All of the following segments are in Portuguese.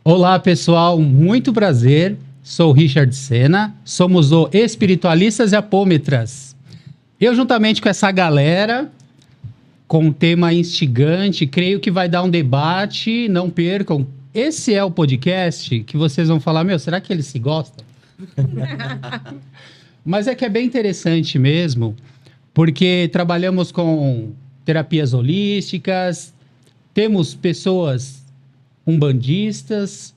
Olá, pessoal, muito prazer. Sou o Richard Sena, somos o Espiritualistas e Apômetras. Eu, juntamente com essa galera, com um tema instigante, creio que vai dar um debate, não percam. Esse é o podcast que vocês vão falar, será que eles se gostam? Mas é que é bem interessante mesmo, porque trabalhamos com terapias holísticas, temos pessoas umbandistas,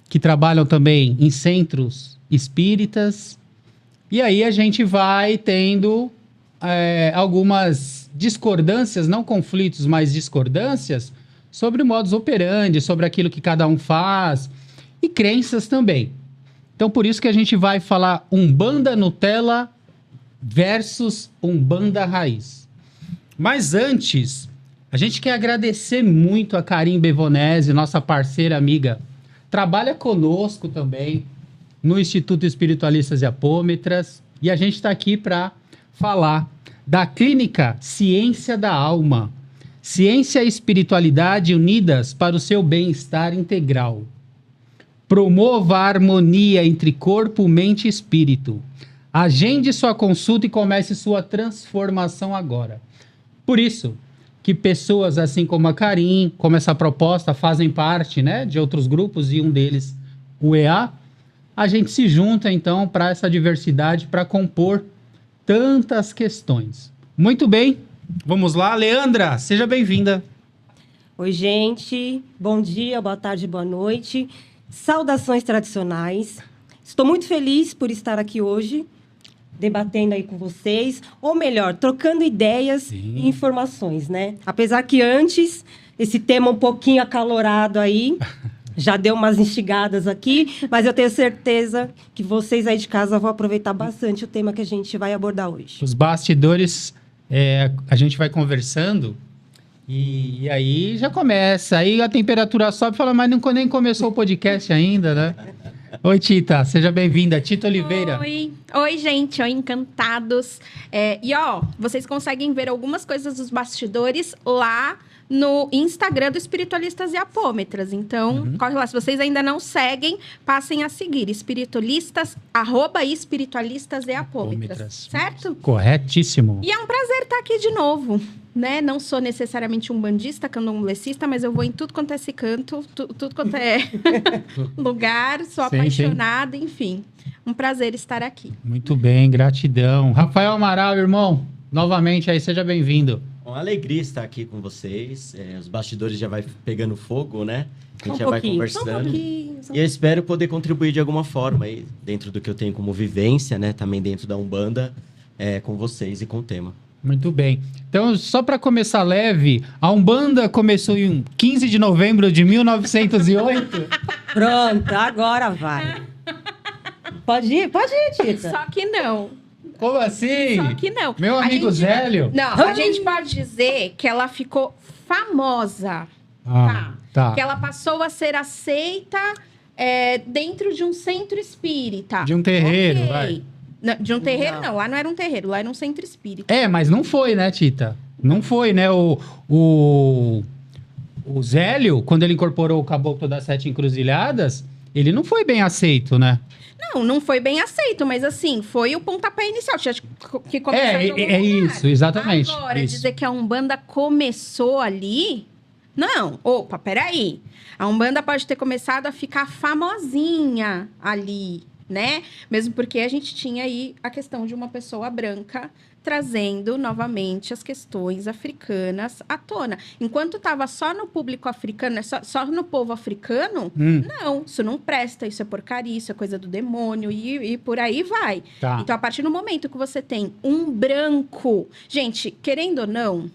que trabalham também em centros espíritas, e aí a gente vai tendo algumas discordâncias, não conflitos, mas discordâncias, sobre o modus operandi, sobre aquilo que cada um faz, e crenças também. Então, por isso que a gente vai falar Umbanda Nutella versus Umbanda Raiz. Mas antes, a gente quer agradecer muito a Karim Bevonese, nossa parceira amiga. Trabalha conosco também no Instituto Espiritualistas e Apômetras. E a gente está aqui para falar da Clínica Ciência da Alma. Ciência e espiritualidade unidas para o seu bem-estar integral. Promova a harmonia entre corpo, mente e espírito. Agende sua consulta e comece sua transformação agora. Por isso que pessoas assim como a Karim, como essa proposta, fazem parte, né, de outros grupos, e um deles, o EA, a gente se junta, então, para essa diversidade, para compor tantas questões. Muito bem, vamos lá. Leandra, seja bem-vinda. Oi, gente. Bom dia, boa tarde, boa noite. Saudações tradicionais. Estou muito feliz por estar aqui hoje, debatendo aí com vocês, ou melhor, trocando ideias e informações, né? Apesar que antes, esse tema um pouquinho acalorado aí, já deu umas instigadas aqui, mas eu tenho certeza que vocês aí de casa vão aproveitar bastante o tema que a gente vai abordar hoje. Os bastidores, a gente vai conversando e aí já começa, aí a temperatura sobe e fala, mas nem começou o podcast ainda, né? Oi, Tita, seja bem-vinda. Tita Oliveira. Oi, gente. Oi, encantados. Vocês conseguem ver algumas coisas dos bastidores lá no Instagram do Espiritualistas e Apômetras. Então, corre lá. Se vocês ainda não seguem, passem a seguir. Espiritualistas, @Espiritualistas e Apômetras. Certo? Corretíssimo. E é um prazer estar aqui de novo. Né? Não sou necessariamente um bandista, candomblessista, mas eu vou em tudo quanto é esse canto, tudo quanto é lugar, sou apaixonada, enfim. Um prazer estar aqui. Muito bem, gratidão. Rafael Amaral, irmão, novamente aí, seja bem-vindo. Uma alegria estar aqui com vocês. Os bastidores já vai pegando fogo, né? A gente já vai conversando. E eu espero poder contribuir de alguma forma aí, dentro do que eu tenho como vivência, né? Também dentro da Umbanda, com vocês e com o tema. Muito bem. Então, só para começar leve, a Umbanda começou em 15 de novembro de 1908. Pronto, agora vai. Pode ir, Tita. Só que não. Como assim? Só que não. Meu amigo Zélio? Não, a gente pode dizer que ela ficou famosa. Tá. Que ela passou a ser aceita dentro de um centro espírita. De um terreiro, vai. Não, de um terreiro, não. Lá não era um terreiro, lá era um centro espírita. Mas não foi, né, Tita? Não foi, né? O Zélio, quando ele incorporou o Caboclo das Sete Encruzilhadas, ele não foi bem aceito, né? Não foi bem aceito, mas assim, foi o pontapé inicial. Tinha que começar de algum lugar. Isso, exatamente. Agora, isso. dizer que a Umbanda começou ali... Não, opa, peraí. A Umbanda pode ter começado a ficar famosinha ali, né? Mesmo porque a gente tinha aí a questão de uma pessoa branca trazendo novamente as questões africanas à tona. Enquanto estava só no público africano, só no povo africano, não, isso não presta, isso é porcaria, isso é coisa do demônio e por aí vai. Tá. Então, a partir do momento que você tem um branco... Gente, querendo ou não...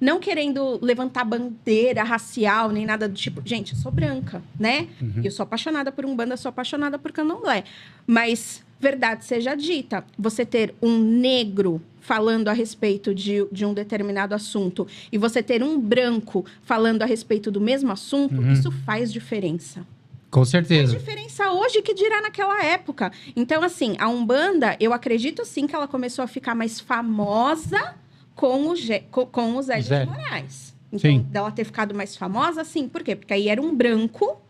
não querendo levantar bandeira racial, nem nada do tipo. Gente, eu sou branca, né? Eu sou apaixonada por Umbanda, sou apaixonada por Candomblé. Mas, verdade seja dita, você ter um negro falando a respeito de um determinado assunto e você ter um branco falando a respeito do mesmo assunto, isso faz diferença. Com certeza. Faz diferença hoje que dirá naquela época. Então, assim, a Umbanda, eu acredito sim que ela começou a ficar mais famosa com o Zé de Moraes. Então, dela ter ficado mais famosa, sim. Por quê? Porque aí era um branco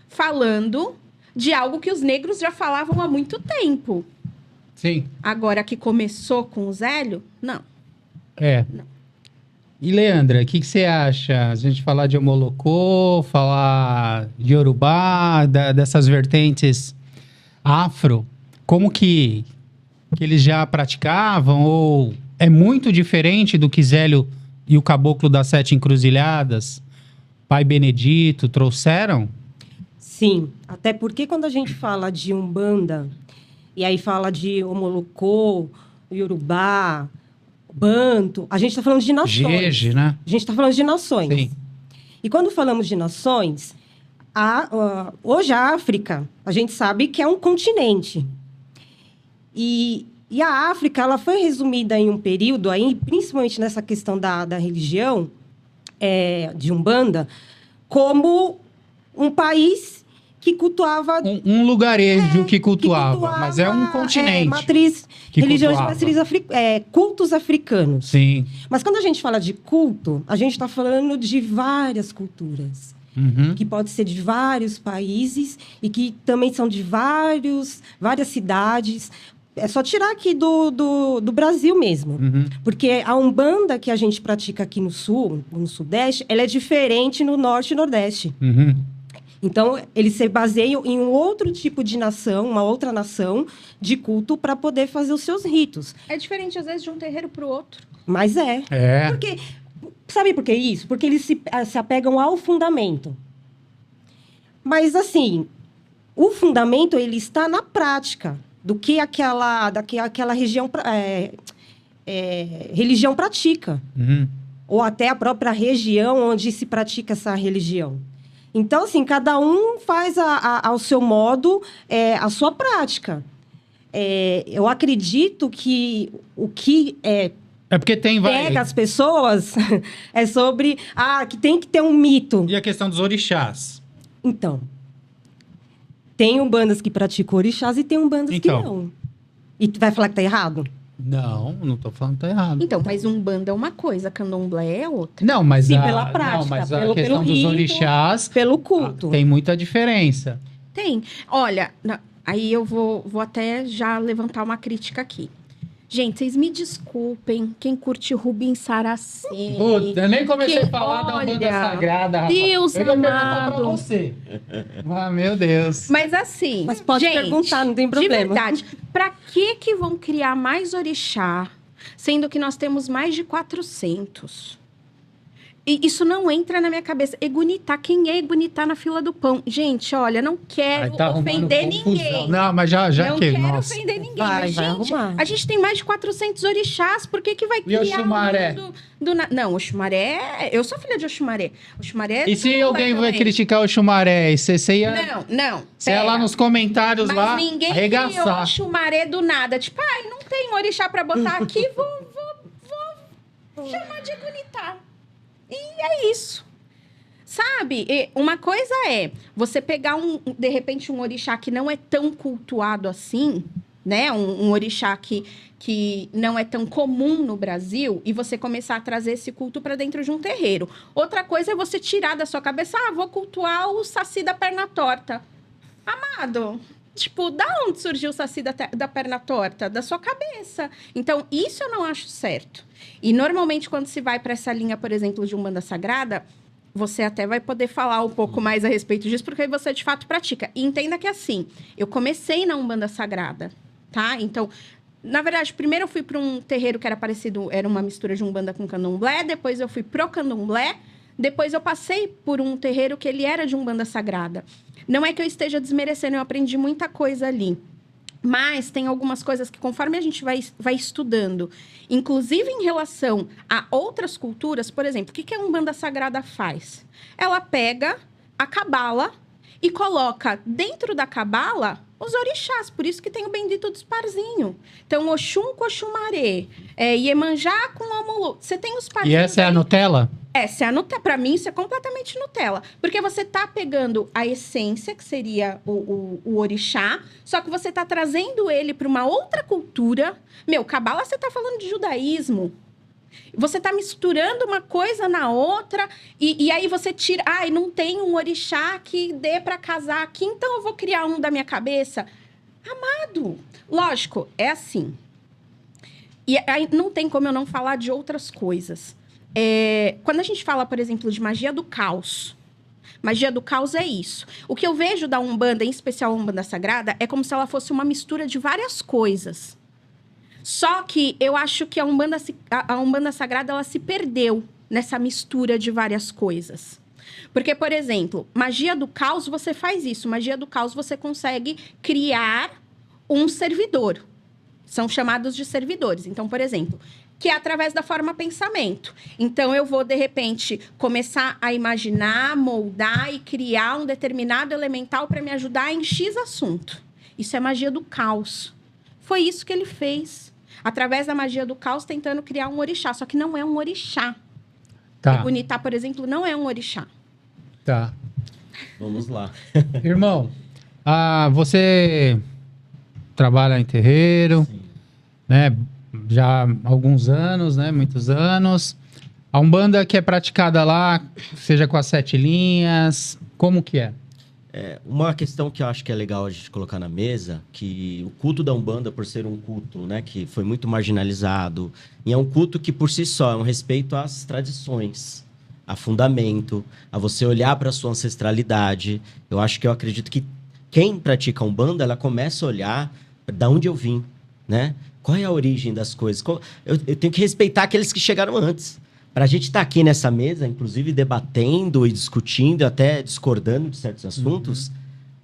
falando de algo que os negros já falavam há muito tempo. Sim. Agora que começou com o Zélio, não. Não. E, Leandra, o que você acha? A gente falar de Omolocô, falar de Yorubá, dessas vertentes afro, como que eles já praticavam? Ou é muito diferente do que Zélio e o Caboclo das Sete Encruzilhadas, Pai Benedito, trouxeram? Sim, até porque quando a gente fala de Umbanda, e aí fala de Omolocô, Yorubá, Banto, a gente está falando de nações. Jeje, né? A gente está falando de nações. Sim. E quando falamos de nações, hoje a África, a gente sabe que é um continente. E a África, ela foi resumida em um período, aí, principalmente nessa questão da religião, de Umbanda, como um país que cultuava... Um lugarejo que cultuava, mas é um continente. Cultos africanos. Sim. Mas quando a gente fala de culto, a gente está falando de várias culturas. Que pode ser de vários países e que também são de várias cidades. É só tirar aqui do Brasil mesmo. Porque a Umbanda que a gente pratica aqui no Sul, no Sudeste, ela é diferente no Norte e Nordeste. Então, eles se baseiam em um outro tipo de nação, uma outra nação de culto para poder fazer os seus ritos. É diferente, às vezes, de um terreiro para o outro. Mas Porque, sabe por que isso? Porque eles se apegam ao fundamento. Mas, assim, o fundamento, ele está na prática do que aquela religião pratica. Ou até a própria região onde se pratica essa religião. Então, assim, cada um faz ao seu modo a sua prática. Eu acredito que o que porque pega as pessoas é sobre que tem que ter um mito. E a questão dos orixás? Então, tem umbandas que praticam orixás e tem umbandas que não. E tu vai falar que tá errado? Não tô falando que tá errado. Então, mas Umbanda é uma coisa, Candomblé é outra. Não, mas pela prática, mas a questão dos rito, orixás... Pelo culto. Tem muita diferença. Tem. Olha, aí eu vou até já levantar uma crítica aqui. Gente, vocês me desculpem, quem curte Rubens Saraceni. Puta, eu nem comecei a falar da Umbanda Sagrada, rapaz. Deus eu ia perguntar amado. pra você. Meu Deus. Mas assim, Mas pode gente, perguntar, não tem problema. De verdade, pra que vão criar mais orixá, sendo que nós temos mais de 400? E isso não entra na minha cabeça. Egunitá, quem é Egunitá na fila do pão? Gente, olha, não quero ofender ninguém. Não, mas já não que... quero ofender ninguém. Mas, gente, a gente tem mais de 400 orixás. Por que vai criar... E Oxumaré? Não, Oxumaré... Eu sou filha de Oxumaré. Oxumaré... E se alguém vai criticar o Oxumaré? Você ia... Não. Você ia lá nos comentários mas lá, ninguém arregaçar. criou Oxumaré do nada. Tipo, não tem orixá pra botar aqui, vou chamar de Egunitá. E é isso. Sabe? Uma coisa é você pegar, de repente, um orixá que não é tão cultuado assim, né? Um orixá que não é tão comum no Brasil e você começar a trazer esse culto para dentro de um terreiro. Outra coisa é você tirar da sua cabeça, vou cultuar o Saci da perna torta. Amado, tipo, da onde surgiu o Saci da perna torta? Da sua cabeça. Então, isso eu não acho certo. E, normalmente, quando se vai para essa linha, por exemplo, de Umbanda Sagrada, você até vai poder falar um pouco mais a respeito disso, porque você, de fato, pratica. E entenda que, assim, eu comecei na Umbanda Sagrada, tá? Então, na verdade, primeiro eu fui para um terreiro que era parecido, era uma mistura de Umbanda com Candomblé, depois eu fui pro Candomblé, depois eu passei por um terreiro que ele era de Umbanda Sagrada. Não é que eu esteja desmerecendo, eu aprendi muita coisa ali. Mas tem algumas coisas que, conforme a gente vai estudando, inclusive em relação a outras culturas, por exemplo, o que a Umbanda Sagrada faz? Ela pega a cabala e coloca dentro da cabala os orixás, por isso que tem o bendito dos parzinhos. Então, Oxum com Oxumaré, Iemanjá com Omulu. Você tem os parzinhos. E essa é a Nutella? Essa é a Nutella. Para mim, isso é completamente Nutella. Porque você tá pegando a essência, que seria o orixá, só que você tá trazendo ele para uma outra cultura. Cabala, você tá falando de judaísmo. Você está misturando uma coisa na outra e aí você tira... Ai, não tem um orixá que dê para casar aqui, então eu vou criar um da minha cabeça. Amado, lógico, é assim. E aí não tem como eu não falar de outras coisas. Quando a gente fala, por exemplo, de magia do caos... Magia do caos é isso. O que eu vejo da Umbanda, em especial a Umbanda Sagrada, é como se ela fosse uma mistura de várias coisas. Só que eu acho que a Umbanda Sagrada, ela se perdeu nessa mistura de várias coisas. Porque, por exemplo, magia do caos, você faz isso. Magia do caos, você consegue criar um servidor. São chamados de servidores. Então, por exemplo... que é através da forma pensamento. Então, eu vou, de repente, começar a imaginar, moldar e criar um determinado elemental para me ajudar em X assunto. Isso é magia do caos. Foi isso que ele fez. Através da magia do caos, tentando criar um orixá. Só que não é um orixá. Tá. Egunitá, por exemplo, não é um orixá. Tá. Vamos lá. Irmão, você trabalha em terreiro, Sim. né? Já há alguns anos, né? Muitos anos. A Umbanda que é praticada lá, seja com as 7 linhas, como que é? Uma questão que eu acho que é legal a gente colocar na mesa, que o culto da Umbanda, por ser um culto, né, que foi muito marginalizado, e é um culto que por si só é um respeito às tradições, a fundamento, a você olhar para a sua ancestralidade. Eu acredito que quem pratica a Umbanda, ela começa a olhar da onde eu vim, né? Qual é a origem das coisas? Eu tenho que respeitar aqueles que chegaram antes. Para a gente estar aqui nessa mesa, inclusive debatendo e discutindo, até discordando de certos assuntos,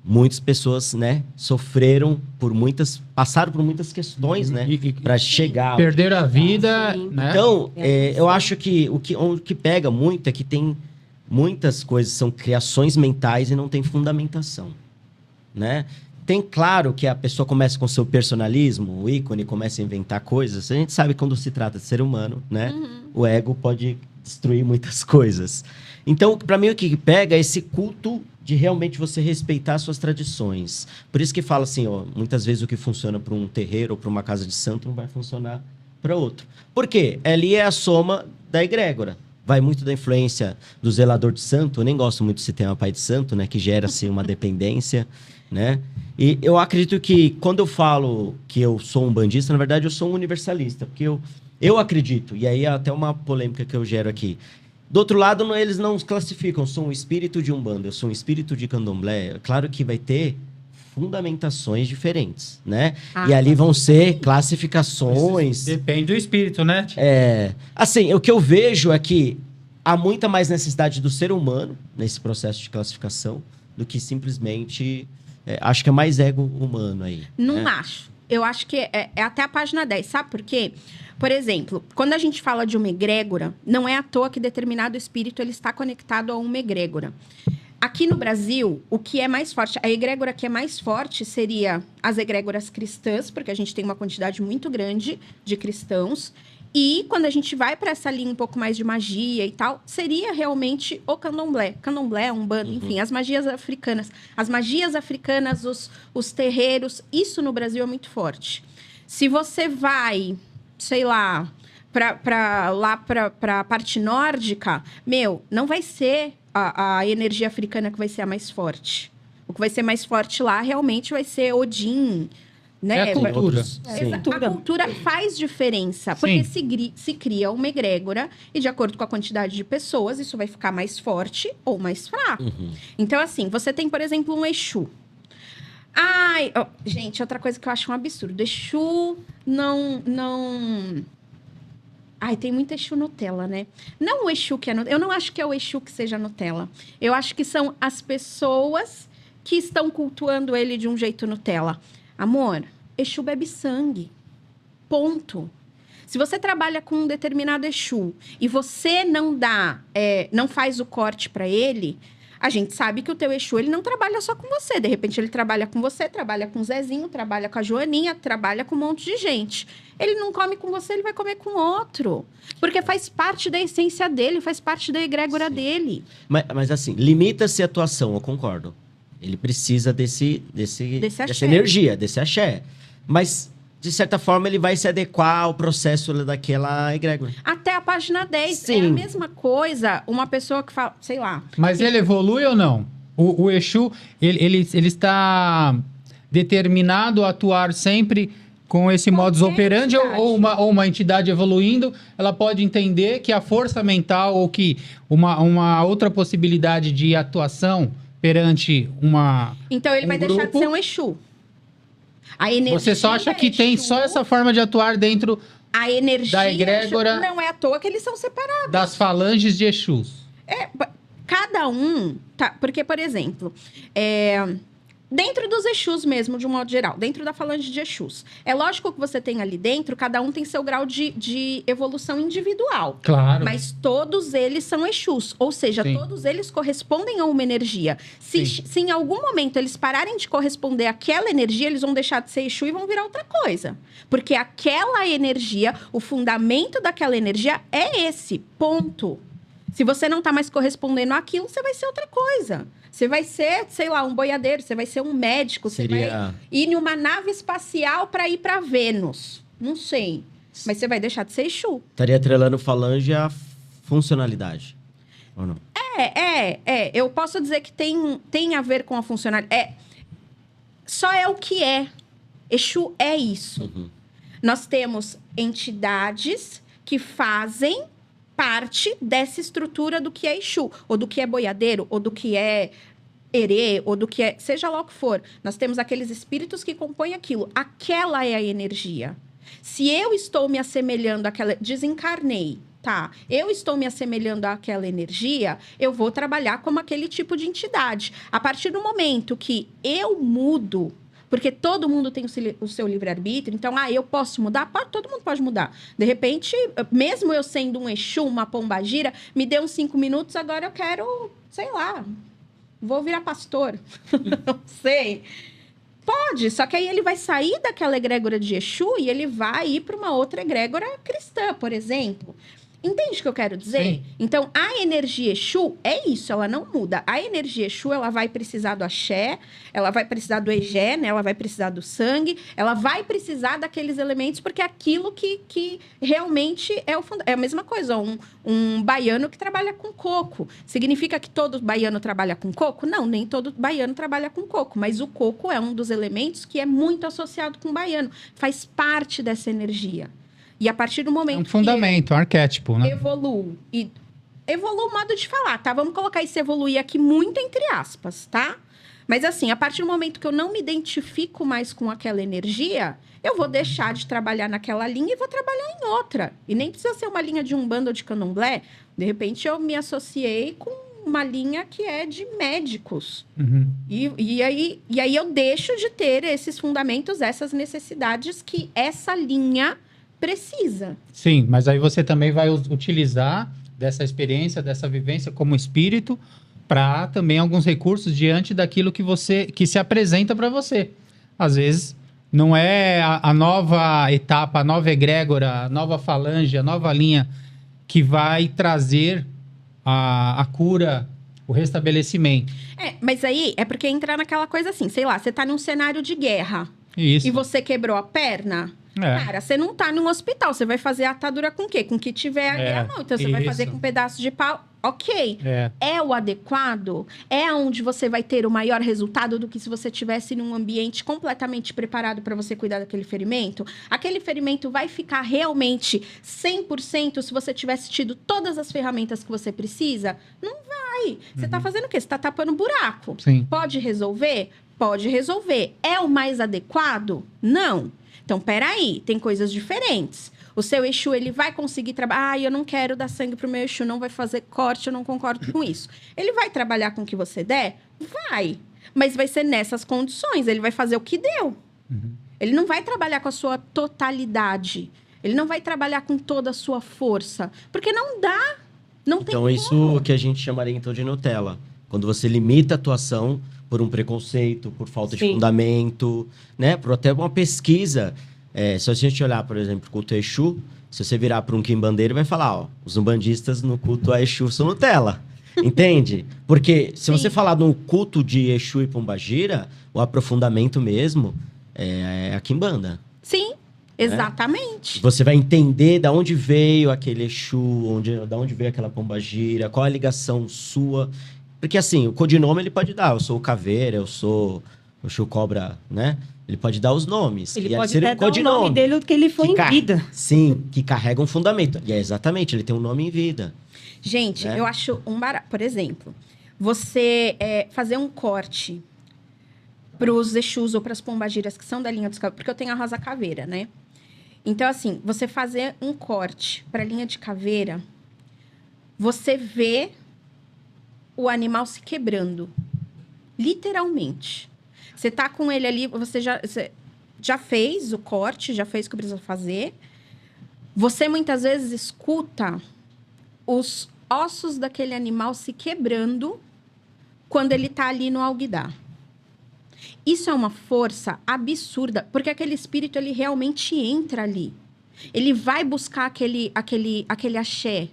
muitas pessoas, né, passaram por muitas questões, né, para chegar. Perderam a vida, né? Então, eu acho que o que pega muito é que tem muitas coisas, são criações mentais e não tem fundamentação, né? Tem, claro, que a pessoa começa com seu personalismo, o ícone começa a inventar coisas. A gente sabe que quando se trata de ser humano, né? O ego pode destruir muitas coisas. Então, para mim, o que pega é esse culto de realmente você respeitar suas tradições. Por isso que fala assim, ó, muitas vezes o que funciona para um terreiro ou para uma casa de santo não vai funcionar para outro. Por quê? Ali é a soma da egrégora. Vai muito da influência do zelador de santo. Eu nem gosto muito desse tema pai de santo, né? Que gera, assim, uma dependência, né? E eu acredito que quando eu falo que eu sou um bandista, na verdade eu sou um universalista, porque eu acredito, e aí é até uma polêmica que eu gero aqui. Do outro lado, eles não classificam, eu sou um espírito de Umbanda, eu sou um espírito de Candomblé. Claro que vai ter fundamentações diferentes, né? E ali vão ser classificações... Depende do espírito, né? Assim, o que eu vejo é que há muita mais necessidade do ser humano nesse processo de classificação do que simplesmente... acho que é mais ego humano aí. Não acho. Eu acho que é até a página 10. Sabe por quê? Por exemplo, quando a gente fala de uma egrégora, não é à toa que determinado espírito ele está conectado a uma egrégora. Aqui no Brasil, o que é mais forte, a egrégora que é mais forte seria as egrégoras cristãs, porque a gente tem uma quantidade muito grande de cristãos. E quando a gente vai para essa linha um pouco mais de magia e tal, seria realmente o candomblé. Candomblé, umbanda, enfim, as magias africanas. As magias africanas, os terreiros, isso no Brasil é muito forte. Se você vai, sei lá, para a parte nórdica, não vai ser a energia africana que vai ser a mais forte. O que vai ser mais forte lá realmente vai ser Odin, né? É a cultura. A cultura faz diferença, porque se cria uma egrégora e de acordo com a quantidade de pessoas, isso vai ficar mais forte ou mais fraco. Então, assim, você tem, por exemplo, um Exu. Gente, outra coisa que eu acho um absurdo. Exu não... tem muito Exu Nutella, né? Não o Exu que é Nutella. Eu não acho que é o Exu que seja Nutella. Eu acho que são as pessoas que estão cultuando ele de um jeito Nutella. Amor, Exu bebe sangue. Ponto. Se você trabalha com um determinado Exu e você não faz o corte para ele, a gente sabe que o teu Exu ele não trabalha só com você. De repente, ele trabalha com você, trabalha com o Zezinho, trabalha com a Joaninha, trabalha com um monte de gente. Ele não come com você, ele vai comer com outro. Porque faz parte da essência dele, faz parte da egrégora dele. Mas assim, limita-se a atuação, eu concordo. Ele precisa dessa energia, desse axé. Mas de certa forma, ele vai se adequar ao processo daquela egrégora. Até a página 10. Sim. É a mesma coisa, uma pessoa que fala, sei lá. Mas ele evolui ou não? O Exu, ele está determinado a atuar sempre com esse modus operandi ou uma entidade evoluindo, ela pode entender que a força mental ou que uma outra possibilidade de atuação perante Então ele vai deixar de ser um Exu. A energia Você só acha que tem só essa forma de atuar dentro a energia da egrégora, não é à toa que eles são separados. das falanges de Exus? Cada um, tá? Porque, por exemplo, dentro dos Exus mesmo, de um modo geral, dentro da falange de Exus, é lógico que você tem ali dentro, cada um tem seu grau de evolução individual. Claro. Mas todos eles são Exus, ou seja, Sim. todos eles correspondem a uma energia. Se em algum momento eles pararem de corresponder àquela energia, eles vão deixar de ser Exu e vão virar outra coisa. Porque aquela energia, o fundamento daquela energia é esse, ponto. Se você não está mais correspondendo àquilo, você vai ser outra coisa. Você vai ser, sei lá, um boiadeiro, você vai ser um médico, você vai ir em uma nave espacial para ir para Vênus. Não sei. Mas você vai deixar de ser Exu. Estaria atrelando falange à funcionalidade. Ou não? Eu posso dizer que tem a ver com a funcionalidade. Só é o que é. Exu é isso. Uhum. Nós temos entidades que fazem parte dessa estrutura do que é Exu, ou do que é boiadeiro, ou do que é erê, ou do que é... Seja lá o que for. Nós temos aqueles espíritos que compõem aquilo. Aquela é a energia. Se eu estou me assemelhando àquela... Desencarnei, tá? Eu estou me assemelhando àquela energia, eu vou trabalhar como aquele tipo de entidade. A partir do momento que eu mudo... Porque todo mundo tem o seu livre-arbítrio. Então, eu posso mudar? Todo mundo pode mudar. De repente, mesmo eu sendo um Exu, uma pombagira, me deu uns 5 minutos, agora eu quero, sei lá, vou virar pastor. Não sei. Pode, só que aí ele vai sair daquela egrégora de Exu e ele vai ir para uma outra egrégora cristã, por exemplo. Entende o que eu quero dizer? Sim. Então, a energia Exu é isso, ela não muda. A energia Exu, ela vai precisar do axé, ela vai precisar do egé, né? Ela vai precisar do sangue, ela vai precisar daqueles elementos, porque é aquilo que realmente é a mesma coisa. Um baiano que trabalha com coco. Significa que todo baiano trabalha com coco? Não, nem todo baiano trabalha com coco. Mas o coco é um dos elementos que é muito associado com o baiano. Faz parte dessa energia. E a partir do momento É um fundamento, um arquétipo, né? Evolui o modo de falar, tá? Vamos colocar esse evoluir aqui muito entre aspas, tá? Mas assim, a partir do momento que eu não me identifico mais com aquela energia, eu vou deixar de trabalhar naquela linha e vou trabalhar em outra. E nem precisa ser uma linha de Umbanda ou de Candomblé. De repente, eu me associei com uma linha que é de médicos. Uhum. E aí eu deixo de ter esses fundamentos, essas necessidades que essa linha precisa. Sim, mas aí você também vai utilizar dessa experiência, dessa vivência como espírito para também alguns recursos diante daquilo que se apresenta para você. Às vezes não é a nova etapa, a nova egrégora, a nova falange, a nova linha que vai trazer a cura, o restabelecimento. Mas aí é porque entra naquela coisa assim, sei lá, você tá num cenário de guerra. Isso. E você quebrou a perna. Cara, você não tá num hospital, você vai fazer a atadura com o quê? Com o que tiver ali à mão. Então, você vai fazer com um pedaço de pau. Ok. É o adequado? É onde você vai ter o maior resultado do que se você estivesse num ambiente completamente preparado para você cuidar daquele ferimento? Aquele ferimento vai ficar realmente 100% se você tivesse tido todas as ferramentas que você precisa? Não vai. Você tá fazendo o quê? Você tá tapando buraco. Sim. Pode resolver? Pode resolver. É o mais adequado? Não. Então, peraí, tem coisas diferentes. O seu Exu, ele vai conseguir trabalhar. Eu não quero dar sangue pro meu Exu, não vai fazer corte, eu não concordo com isso. Ele vai trabalhar com o que você der? Vai. Mas vai ser nessas condições, ele vai fazer o que deu. Uhum. Ele não vai trabalhar com a sua totalidade. Ele não vai trabalhar com toda a sua força. Porque não dá. Não tem então, como. Isso que a gente chamaria, então, de Nutella. Quando você limita a atuação por um preconceito, por falta de fundamento, né? Por até uma pesquisa. Se a gente olhar, por exemplo, o culto a Exu, se você virar para um quimbandeiro, vai falar, ó, os umbandistas no culto a Exu são Nutella. Entende? Porque se você falar no culto de Exu e Pombagira, o aprofundamento mesmo é a quimbanda. Sim. Exatamente. Né? Você vai entender da onde veio aquele Exu, da onde veio aquela pombagira, qual a ligação sua. Porque assim, o codinome ele pode dar, eu sou o Caveira, eu sou o Exu Cobra, né? Ele pode dar os nomes. Ele pode até dar o nome dele que ele foi em vida. Sim, que carrega um fundamento. E é exatamente, ele tem um nome em vida. Gente, eu acho um barato. Por exemplo, você fazer um corte para os Exus ou para as pombagiras que são da linha dos caveiros, porque eu tenho a Rosa Caveira, né? Então, assim, você fazer um corte para a linha de caveira, você vê o animal se quebrando. Literalmente. Você tá com ele ali, você já fez o corte, já fez o que precisa fazer. Você muitas vezes escuta os ossos daquele animal se quebrando quando ele tá ali no alguidar. Isso é uma força absurda, porque aquele espírito, ele realmente entra ali. Ele vai buscar aquele axé.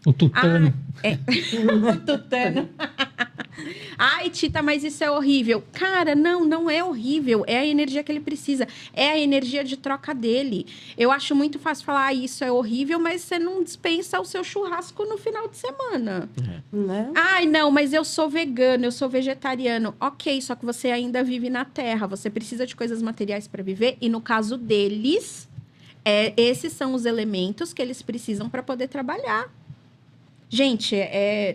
O tutano. O tutano. Ai, Tita, mas isso é horrível. Cara, não é horrível. É a energia que ele precisa. É a energia de troca dele. Eu acho muito fácil falar, isso é horrível, mas você não dispensa o seu churrasco no final de semana. Né? Ai, não, mas eu sou vegano, eu sou vegetariano. Ok, só que você ainda vive na Terra. Você precisa de coisas materiais para viver. E no caso deles, esses são os elementos que eles precisam para poder trabalhar. Gente,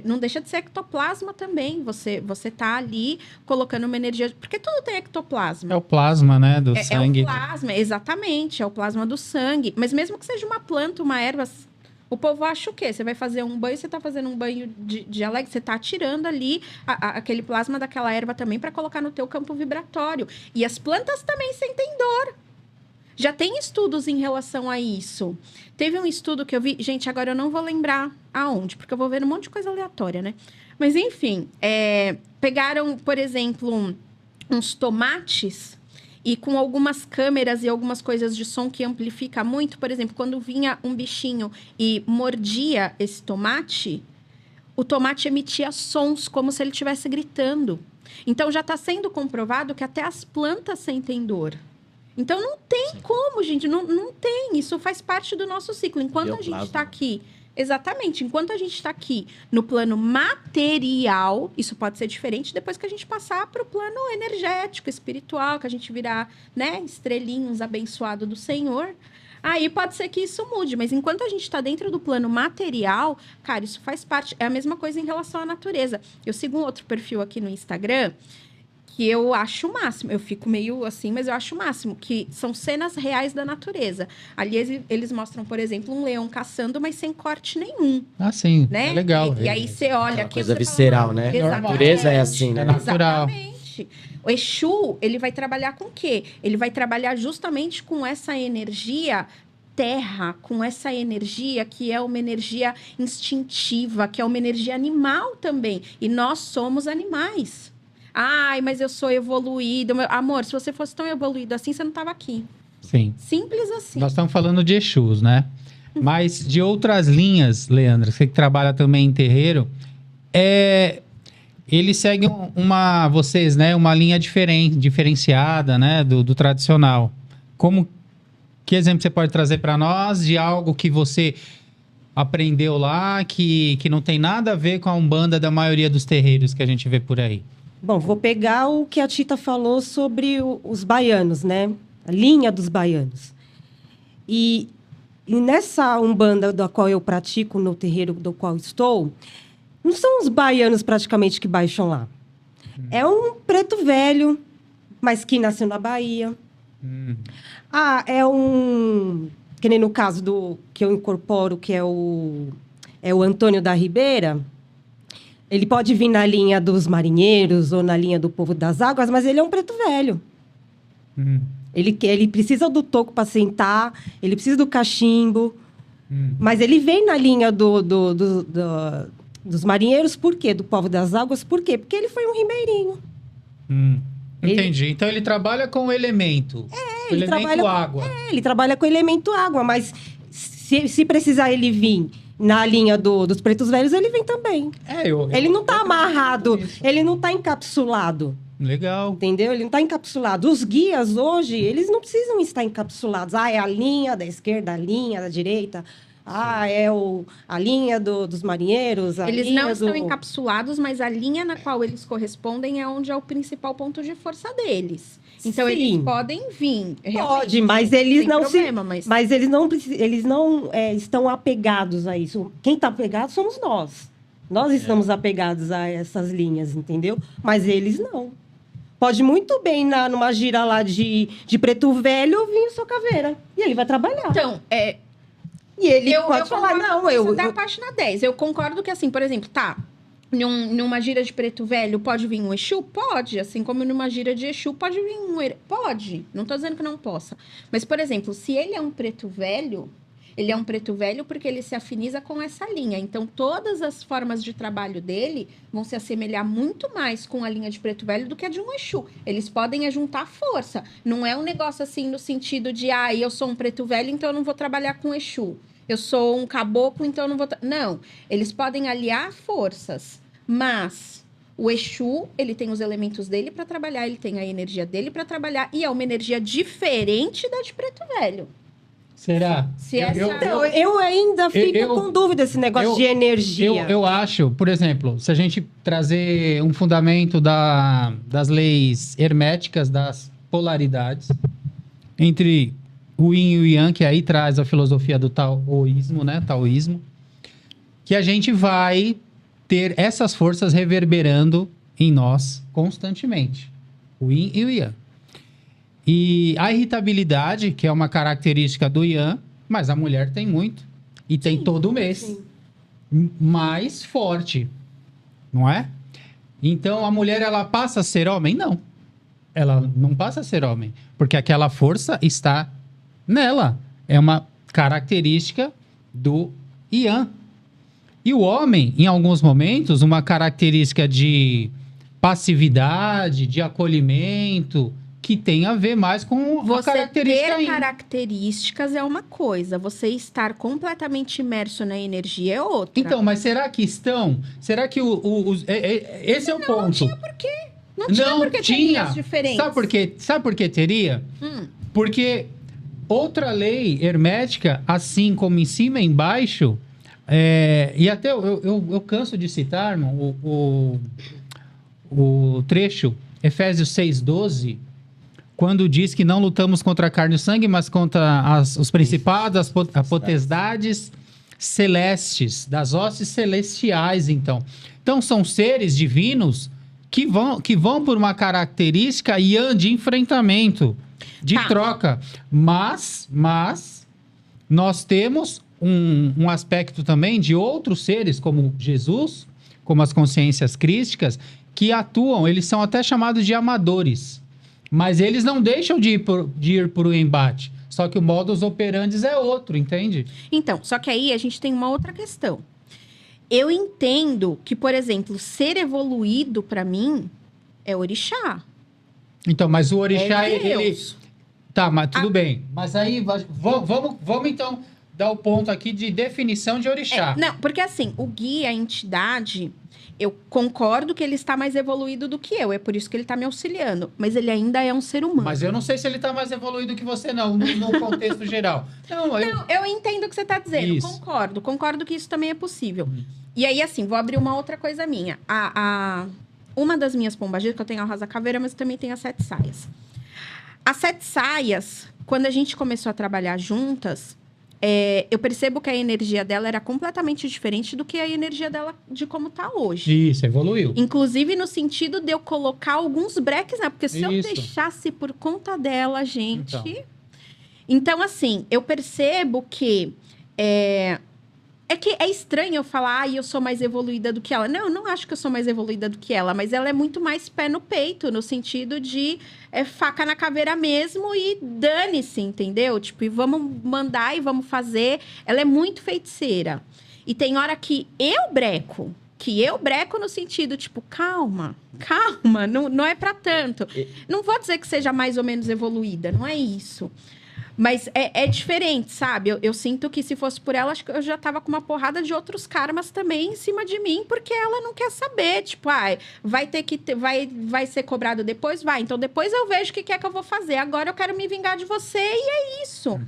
não deixa de ser ectoplasma também. Você tá ali colocando uma energia... Porque tudo tem ectoplasma. É o plasma, né, do sangue. É o plasma, exatamente. É o plasma do sangue. Mas mesmo que seja uma planta, uma erva... O povo acha o quê? Você vai fazer um banho, você tá fazendo um banho de alegre, você tá tirando ali aquele plasma daquela erva também para colocar no teu campo vibratório. E as plantas também sentem dor. Já tem estudos em relação a isso. Teve um estudo que eu vi... Gente, agora eu não vou lembrar aonde, porque eu vou ver um monte de coisa aleatória, né? Mas, enfim, pegaram, por exemplo, uns tomates e com algumas câmeras e algumas coisas de som que amplifica muito. Por exemplo, quando vinha um bichinho e mordia esse tomate, o tomate emitia sons como se ele estivesse gritando. Então, já está sendo comprovado que até as plantas sentem dor. Então, não tem como, gente. Não tem. Isso faz parte do nosso ciclo. Enquanto a gente está aqui... Exatamente. Enquanto a gente está aqui no plano material, isso pode ser diferente depois que a gente passar para o plano energético, espiritual, que a gente virar, né, estrelinhos abençoados do Senhor. Aí pode ser que isso mude. Mas enquanto a gente está dentro do plano material, cara, isso faz parte. É a mesma coisa em relação à natureza. Eu sigo um outro perfil aqui no Instagram... que eu acho o máximo. Eu fico meio assim, mas eu acho o máximo. Que são cenas reais da natureza. Ali eles mostram, por exemplo, um leão caçando, mas sem corte nenhum. Ah, sim. Né? É legal. E aí você olha aqui... Coisa visceral, né? A natureza é assim, né? É natural. Exatamente. O Exu, ele vai trabalhar com o quê? Ele vai trabalhar justamente com essa energia... terra, com essa energia que é uma energia instintiva, que é uma energia animal também. E nós somos animais. Ai, mas eu sou evoluído. Amor, se você fosse tão evoluído assim, você não estava aqui. Sim. Simples assim. Nós estamos falando de Exus, né? Mas de outras linhas, Leandra, você que trabalha também em terreiro, eles seguem vocês, né? Uma linha diferenciada, né? Do tradicional. Que exemplo você pode trazer para nós de algo que você aprendeu lá, que não tem nada a ver com a Umbanda da maioria dos terreiros que a gente vê por aí? Bom, vou pegar o que a Tita falou sobre os baianos, né? A linha dos baianos. E nessa Umbanda da qual eu pratico, no terreiro do qual estou, não são os baianos praticamente que baixam lá. É um preto velho, mas que nasceu na Bahia. Que nem no caso que eu incorporo, que é o Antônio da Ribeira. Ele pode vir na linha dos marinheiros ou na linha do povo das águas, mas ele é um preto velho. Ele precisa do toco para sentar, ele precisa do cachimbo, mas ele vem na linha dos marinheiros, por quê? Do povo das águas, por quê? Porque ele foi um ribeirinho. Entendi. Então ele trabalha com o elemento. Ele elemento água. Ele trabalha com o elemento água, mas se precisar ele vir na linha dos pretos velhos, ele vem também. Ele não está amarrado, ele não está encapsulado. Legal. Entendeu? Ele não está encapsulado. Os guias hoje, eles não precisam estar encapsulados. Ah, é a linha da esquerda, a linha da direita. Ah, é a linha dos marinheiros. Eles não estão encapsulados, mas a linha na qual eles correspondem é onde é o principal ponto de força deles. Então, Sim. eles podem vir. Pode, mas eles não problema, mas eles não estão apegados a isso. Quem está apegado somos nós. Nós estamos apegados a essas linhas, entendeu? Mas eles não. Pode muito bem, numa gira lá de Preto Velho, vir o seu caveira. E ele vai trabalhar. Então, E ele pode falar, não, eu... da página 10. Eu concordo que, assim, por exemplo, numa gira de Preto Velho, pode vir um Exu? Pode. Assim como numa gira de Exu, pode vir um... Pode. Não tô dizendo que não possa. Mas, por exemplo, se ele é um Preto Velho... Ele é um preto velho porque ele se afiniza com essa linha. Então, todas as formas de trabalho dele vão se assemelhar muito mais com a linha de preto velho do que a de um Exu. Eles podem juntar força. Não é um negócio assim no sentido de, eu sou um preto velho, então eu não vou trabalhar com Exu. Eu sou um caboclo, então eu não vou... Não, eles podem aliar forças, mas... O Exu, ele tem os elementos dele para trabalhar, ele tem a energia dele para trabalhar, e é uma energia diferente da de preto velho. Será? Eu ainda fico com dúvida esse negócio de energia. Eu acho, por exemplo, se a gente trazer um fundamento das leis herméticas, das polaridades, entre o yin e o yang, que aí traz a filosofia do taoísmo, né? Taoísmo, que a gente vai ter essas forças reverberando em nós constantemente. O yin e o yang. E a irritabilidade, que é uma característica do Yang, mas a mulher tem muito. E tem todo mês. Sim. Mais forte. Não é? Então, a mulher, ela passa a ser homem? Não. Ela não passa a ser homem. Porque aquela força está nela. É uma característica do Yang. E o homem, em alguns momentos, uma característica de passividade, de acolhimento... que tem a ver mais com a característica. Você ter características é uma coisa, você estar completamente imerso na energia é outra. Então, mas será que estão? Será que esse é o ponto? Não tinha porquê. Não tinha porque teria as diferenças. Sabe por que teria? Porque outra lei hermética, assim como em cima e embaixo, e até eu canso de citar, irmão, o trecho Efésios 6:12, quando diz que não lutamos contra a carne e o sangue, mas contra os principados, as potestades celestes, das hostes celestiais, então. Então, são seres divinos que vão por uma característica de enfrentamento, de troca. Mas nós temos um aspecto também de outros seres, como Jesus, como as consciências crísticas, que atuam, eles são até chamados de amadores. Mas eles não deixam de ir por um embate. Só que o modus operandi é outro, entende? Então, só que aí a gente tem uma outra questão. Eu entendo que, por exemplo, ser evoluído para mim é orixá. Então, mas o orixá, ele... Tá, mas tudo bem. Mas aí, vamos então dar o ponto aqui de definição de orixá. Não, porque assim, o guia, a entidade... Eu concordo que ele está mais evoluído do que eu. É por isso que ele está me auxiliando. Mas ele ainda é um ser humano. Mas eu não sei se ele está mais evoluído que você, não. No contexto geral. Não, eu entendo o que você está dizendo. Isso. Concordo que isso também é possível. E aí, assim, vou abrir uma outra coisa minha. Uma das minhas pombagiras, que eu tenho a Rosa Caveira, mas eu também tenho as 7 saias. As 7 saias, quando a gente começou a trabalhar juntas... eu percebo que a energia dela era completamente diferente do que a energia dela de como tá hoje. Isso, evoluiu. Inclusive no sentido de eu colocar alguns breques, né? Porque se eu deixasse por conta dela, gente... Então assim, eu percebo que... que é estranho eu falar, eu sou mais evoluída do que ela. Não, eu não acho que eu sou mais evoluída do que ela, mas ela é muito mais pé no peito, no sentido de faca na caveira mesmo e dane-se, entendeu? Tipo, e vamos mandar e vamos fazer. Ela é muito feiticeira. E tem hora que eu breco no sentido, tipo, calma, não é pra tanto. Não vou dizer que seja mais ou menos evoluída, não é isso. Mas é diferente, sabe? Eu sinto que se fosse por ela, acho que eu já tava com uma porrada de outros karmas também em cima de mim, porque ela não quer saber. Tipo, vai ter que vai ser cobrado depois? Vai. Então depois eu vejo o que é que eu vou fazer. Agora eu quero me vingar de você e é isso.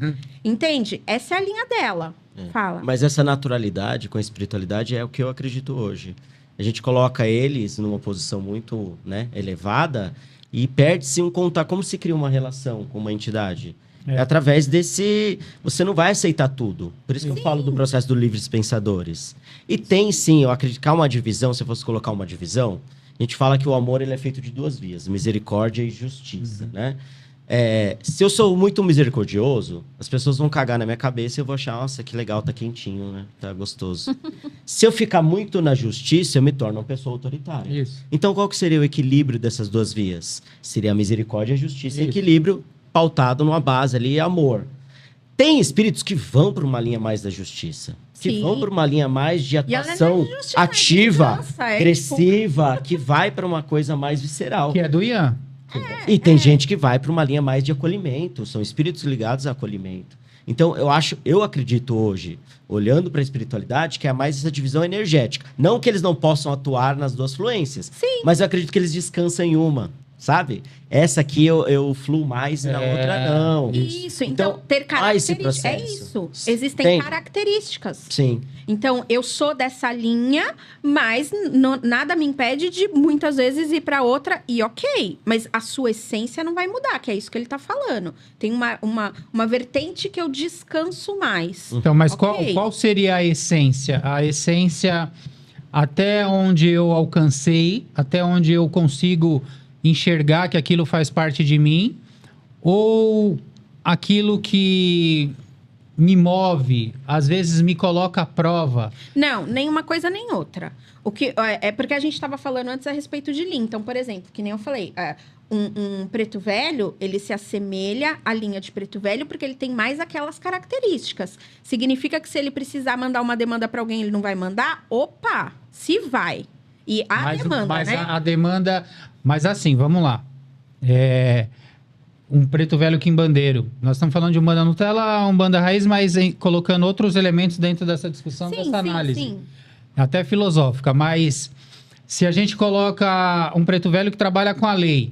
Entende? Essa é a linha dela. Fala. Mas essa naturalidade com a espiritualidade é o que eu acredito hoje. A gente coloca eles numa posição muito, né, elevada e perde-se um contato. Como se cria uma relação com uma entidade? É através desse... Você não vai aceitar tudo. Por isso que eu falo do processo dos livres pensadores. E tem, sim, eu acredito que há uma divisão, se eu fosse colocar uma divisão, a gente fala que o amor ele é feito de duas vias, misericórdia e justiça, né? Se eu sou muito misericordioso, as pessoas vão cagar na minha cabeça e eu vou achar, nossa, que legal, tá quentinho, né? Tá gostoso. Se eu ficar muito na justiça, eu me torno uma pessoa autoritária. Isso. Então, qual que seria o equilíbrio dessas duas vias? Seria a misericórdia e a justiça. Equilíbrio pautado numa base ali, amor. Tem espíritos que vão para uma linha mais da justiça. Que vão para uma linha mais de atuação ativa, agressiva, que vai para uma coisa mais visceral. Que é do Ian. E tem gente que vai para uma linha mais de acolhimento. São espíritos ligados a acolhimento. Então, eu acredito hoje, olhando para a espiritualidade, que é mais essa divisão energética. Não que eles não possam atuar nas duas fluências, mas eu acredito que eles descansam em uma. Sabe? Essa aqui eu fluo mais, na outra não. Isso, então ter características. É isso. Existem características. Sim. Então, eu sou dessa linha, mas nada me impede de, muitas vezes, ir para outra e ok. Mas a sua essência não vai mudar, que é isso que ele tá falando. Tem uma vertente que eu descanso mais. Então, mas qual seria a essência? A essência até onde eu alcancei, até onde eu consigo enxergar que aquilo faz parte de mim, ou aquilo que me move, às vezes me coloca à prova? Não, nem uma coisa nem outra. O que é porque a gente estava falando antes a respeito de linha. Então, por exemplo, que nem eu falei, um preto velho, ele se assemelha à linha de preto velho porque ele tem mais aquelas características. Significa que se ele precisar mandar uma demanda para alguém, ele não vai mandar? Opa, se vai. E demanda, né? A demanda... Mas assim, vamos lá. Um preto velho quimbandeiro. Nós estamos falando de Umbanda Nutella, Umbanda Raiz, mas colocando outros elementos dentro dessa discussão, dessa análise. Sim. Até filosófica. Mas se a gente coloca um preto velho que trabalha com a lei,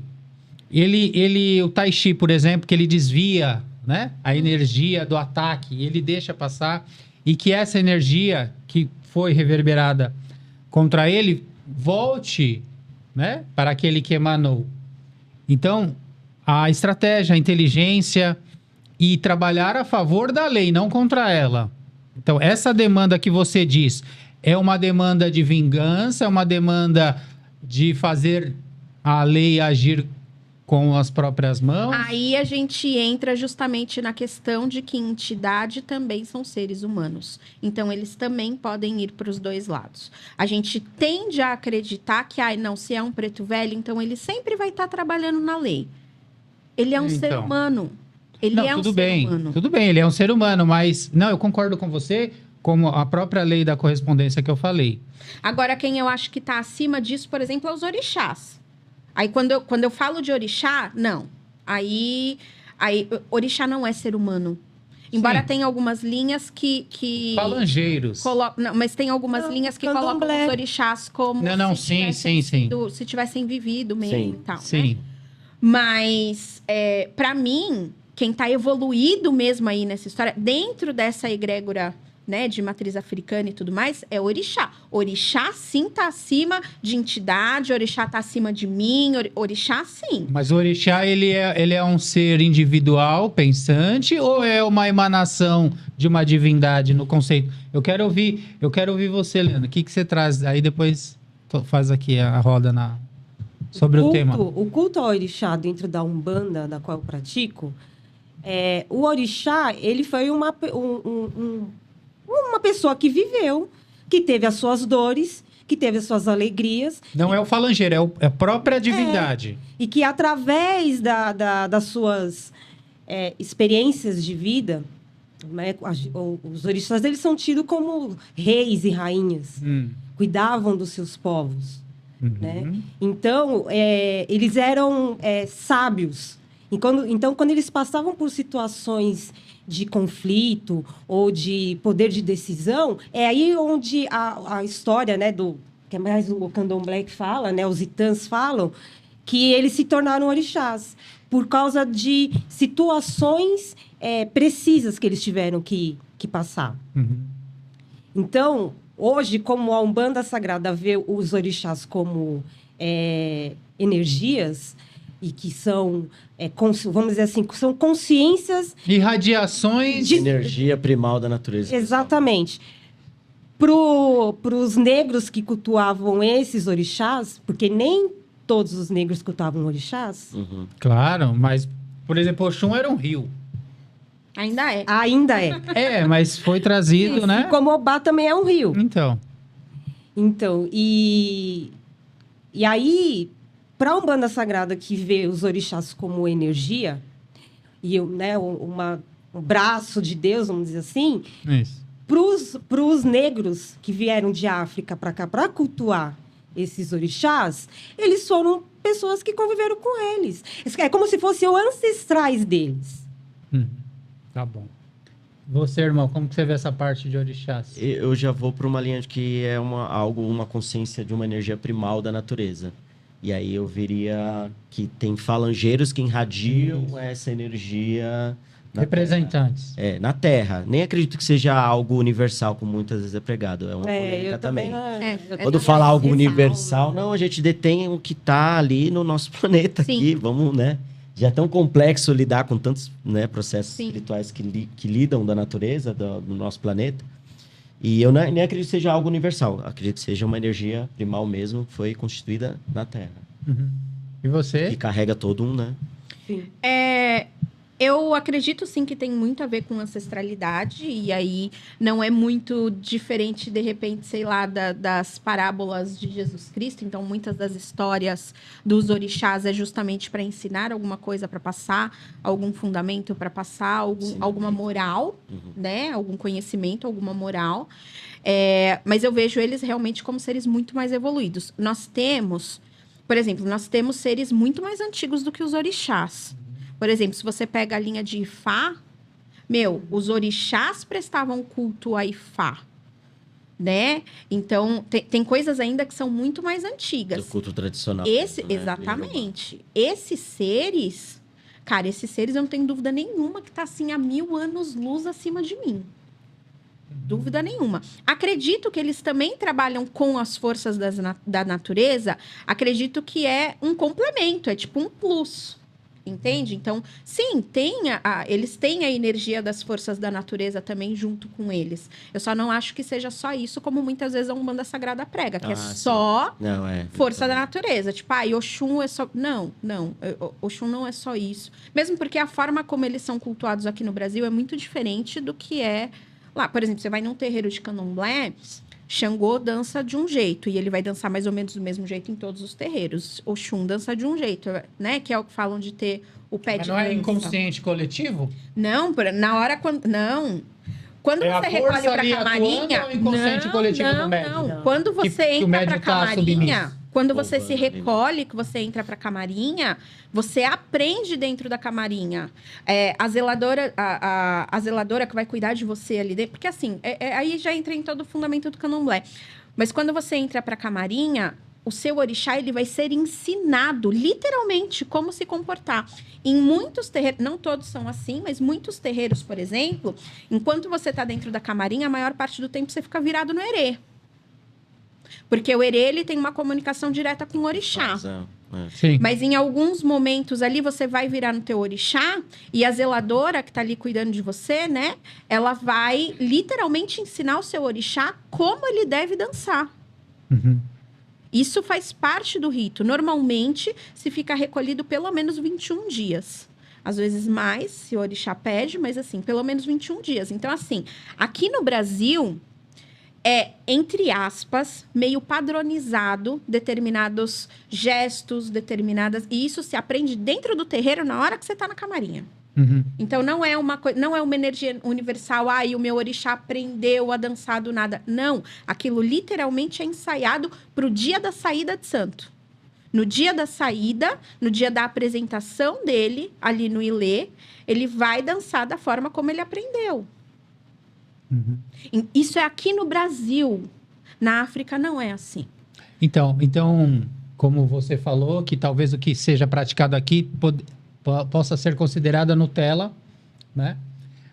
o Tai Chi, por exemplo, que ele desvia, né, a energia do ataque, ele deixa passar, e que essa energia que foi reverberada contra ele volte, né, para aquele que emanou. Então, a estratégia, a inteligência e trabalhar a favor da lei, não contra ela. Então, essa demanda que você diz é uma demanda de vingança, é uma demanda de fazer a lei agir com as próprias mãos? Aí a gente entra justamente na questão de que entidade também são seres humanos. Então, eles também podem ir para os dois lados. A gente tende a acreditar que, se é um preto velho, então ele sempre vai estar trabalhando na lei. Ele é um ser humano. Ele é um ser humano. Tudo bem, ele é um ser humano, mas... Não, eu concordo com você, como a própria lei da correspondência que eu falei. Agora, quem eu acho que está acima disso, por exemplo, é os orixás. Aí, quando eu falo de orixá, não. Aí orixá não é ser humano. Embora tenha algumas linhas que falangeiros. Não, mas tem algumas linhas que colocam os orixás como se tivessem vivido mesmo e tal. Sim. Né? Mas, para mim, quem está evoluído mesmo aí nessa história, dentro dessa egrégora, né, de matriz africana e tudo mais, é orixá. Orixá, sim, tá acima de entidade, orixá tá acima de mim, orixá, sim. Mas o orixá, ele é um ser individual, pensante, ou é uma emanação de uma divindade no conceito? Eu quero ouvir você, Leandro. O que você traz? Aí depois faz aqui a roda sobre o tema. O culto ao orixá dentro da Umbanda, da qual eu pratico, o orixá, ele foi uma pessoa que viveu, que teve as suas dores, que teve as suas alegrias. Não é o falangeiro, é a própria divindade. E que através das suas experiências de vida, né, os orixás, eles são tidos como reis e rainhas. Cuidavam dos seus povos. Né? Então, eles eram sábios. Então, quando eles passavam por situações de conflito ou de poder de decisão, é aí onde a história, né, que é mais o candomblé que fala, né, os itãs falam, que eles se tornaram orixás por causa de situações precisas que eles tiveram que passar. Uhum. Então, hoje, como a Umbanda Sagrada vê os orixás como energias e que são, vamos dizer assim, são consciências... Irradiações... De energia primal da natureza. Exatamente. Para os negros que cultuavam esses orixás, porque nem todos os negros cultuavam orixás... Uhum. Claro, mas, por exemplo, Oxum era um rio. Ainda é. Ainda é. Mas foi trazido, né? E como Obá também é um rio. Então, e aí, para a Umbanda Sagrada que vê os orixás como energia, e né, um braço de Deus, vamos dizer assim, para os negros que vieram de África para cá para cultuar esses orixás, eles foram pessoas que conviveram com eles. É como se fossem ancestrais deles. Tá bom. Você, irmão, como que você vê essa parte de orixás? Eu já vou para uma linha de que é uma consciência de uma energia primal da natureza. E aí eu veria que tem falangeiros que irradiam essa energia... Representantes. Na Terra. Nem acredito que seja algo universal, como muitas vezes é pregado. É uma polêmica também. Quando fala algo universal, não, a gente detém o que está ali no nosso planeta. Sim. Aqui. Vamos, né? Já é tão complexo lidar com tantos, né, processos espirituais que lidam da natureza, do nosso planeta. E eu nem acredito que seja algo universal. Acredito que seja uma energia primal mesmo, que foi constituída na Terra. Uhum. E você? Que carrega todo né? Sim. Eu acredito, sim, que tem muito a ver com ancestralidade. E aí não é muito diferente, de repente, sei lá, das parábolas de Jesus Cristo. Então, muitas das histórias dos orixás é justamente para ensinar alguma coisa, para passar algum fundamento, para passar alguma moral, né? Algum conhecimento, alguma moral. Mas eu vejo eles realmente como seres muito mais evoluídos. Por exemplo, nós temos seres muito mais antigos do que os orixás. Por exemplo, se você pega a linha de Ifá, os orixás prestavam culto a Ifá, né? Então, tem coisas ainda que são muito mais antigas. Do culto tradicional. Exatamente. Esses seres, eu não tenho dúvida nenhuma que tá assim há 1000 anos-luz acima de mim. Dúvida nenhuma. Acredito que eles também trabalham com as forças da natureza. Acredito que é um complemento, é tipo um plus. Entende? Então, sim, eles têm a energia das forças da natureza também junto com eles. Eu só não acho que seja só isso, como muitas vezes a Umbanda Sagrada prega, que só força da natureza. Tipo, Oxum é só... Não. Oxum não é só isso. Mesmo porque a forma como eles são cultuados aqui no Brasil é muito diferente do que é lá. Por exemplo, você vai num terreiro de candomblé... Xangô dança de um jeito, e ele vai dançar mais ou menos do mesmo jeito em todos os terreiros. Oxum dança de um jeito, né? Que é o que falam de ter o pé de dança. Mas não é inconsciente coletivo? Não, na hora quando... Não. Quando você recolhe pra camarinha... Ou inconsciente coletivo do médium? Não. Quando você entra pra camarinha... Quando você se recolhe, que você entra pra camarinha, você aprende dentro da camarinha. A zeladora que vai cuidar de você ali dentro... Porque assim, aí já entra em todo o fundamento do candomblé. Mas quando você entra pra camarinha, o seu orixá ele vai ser ensinado, literalmente, como se comportar. Em muitos terreiros, não todos são assim, mas muitos terreiros, por exemplo, enquanto você está dentro da camarinha, a maior parte do tempo você fica virado no herê. Porque o herê, ele tem uma comunicação direta com o orixá. Sim. Mas em alguns momentos ali, você vai virar no teu orixá e a zeladora que está ali cuidando de você, né? Ela vai literalmente ensinar o seu orixá como ele deve dançar. Uhum. Isso faz parte do rito. Normalmente, se fica recolhido pelo menos 21 dias. Às vezes mais, se o orixá pede, mas assim, pelo menos 21 dias. Então, assim, aqui no Brasil... entre aspas, meio padronizado determinados gestos, e isso se aprende dentro do terreiro na hora que você está na camarinha. Uhum. Então, não é uma energia universal, e o meu orixá aprendeu a dançar do nada. Não, aquilo literalmente é ensaiado para o dia da saída de santo. No dia da saída, no dia da apresentação dele, ali no Ilê, ele vai dançar da forma como ele aprendeu. Uhum. Isso é aqui no Brasil. Na África não é assim. Então, como você falou, que talvez o que seja praticado aqui possa ser considerado Nutella, né?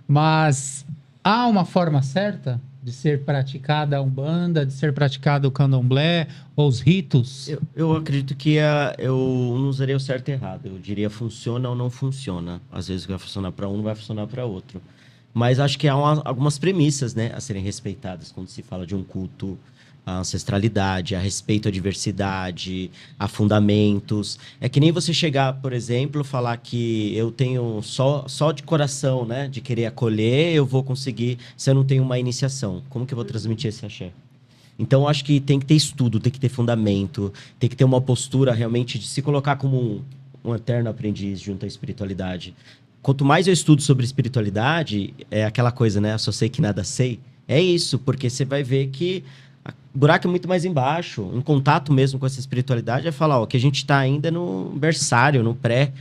Mas há uma forma certa de ser praticada a Umbanda, de ser praticado o Candomblé, ou os ritos? Eu acredito que eu não usaria o certo e errado. Eu diria funciona ou não funciona. Às vezes vai funcionar para um, não vai funcionar para outro. Mas acho que há algumas premissas, né, a serem respeitadas quando se fala de um culto à ancestralidade, a respeito à diversidade, a fundamentos. É que nem você chegar, por exemplo, falar que eu tenho só de coração, né, de querer acolher, eu vou conseguir, se eu não tenho uma iniciação. Como que eu vou transmitir esse axé? Então, acho que tem que ter estudo, tem que ter fundamento, tem que ter uma postura realmente de se colocar como um eterno aprendiz junto à espiritualidade. Quanto mais eu estudo sobre espiritualidade, é aquela coisa, né? Eu só sei que nada sei. É isso, porque você vai ver que o buraco é muito mais embaixo. Em contato mesmo com essa espiritualidade, é falar ó, que a gente está ainda no berçário, no pré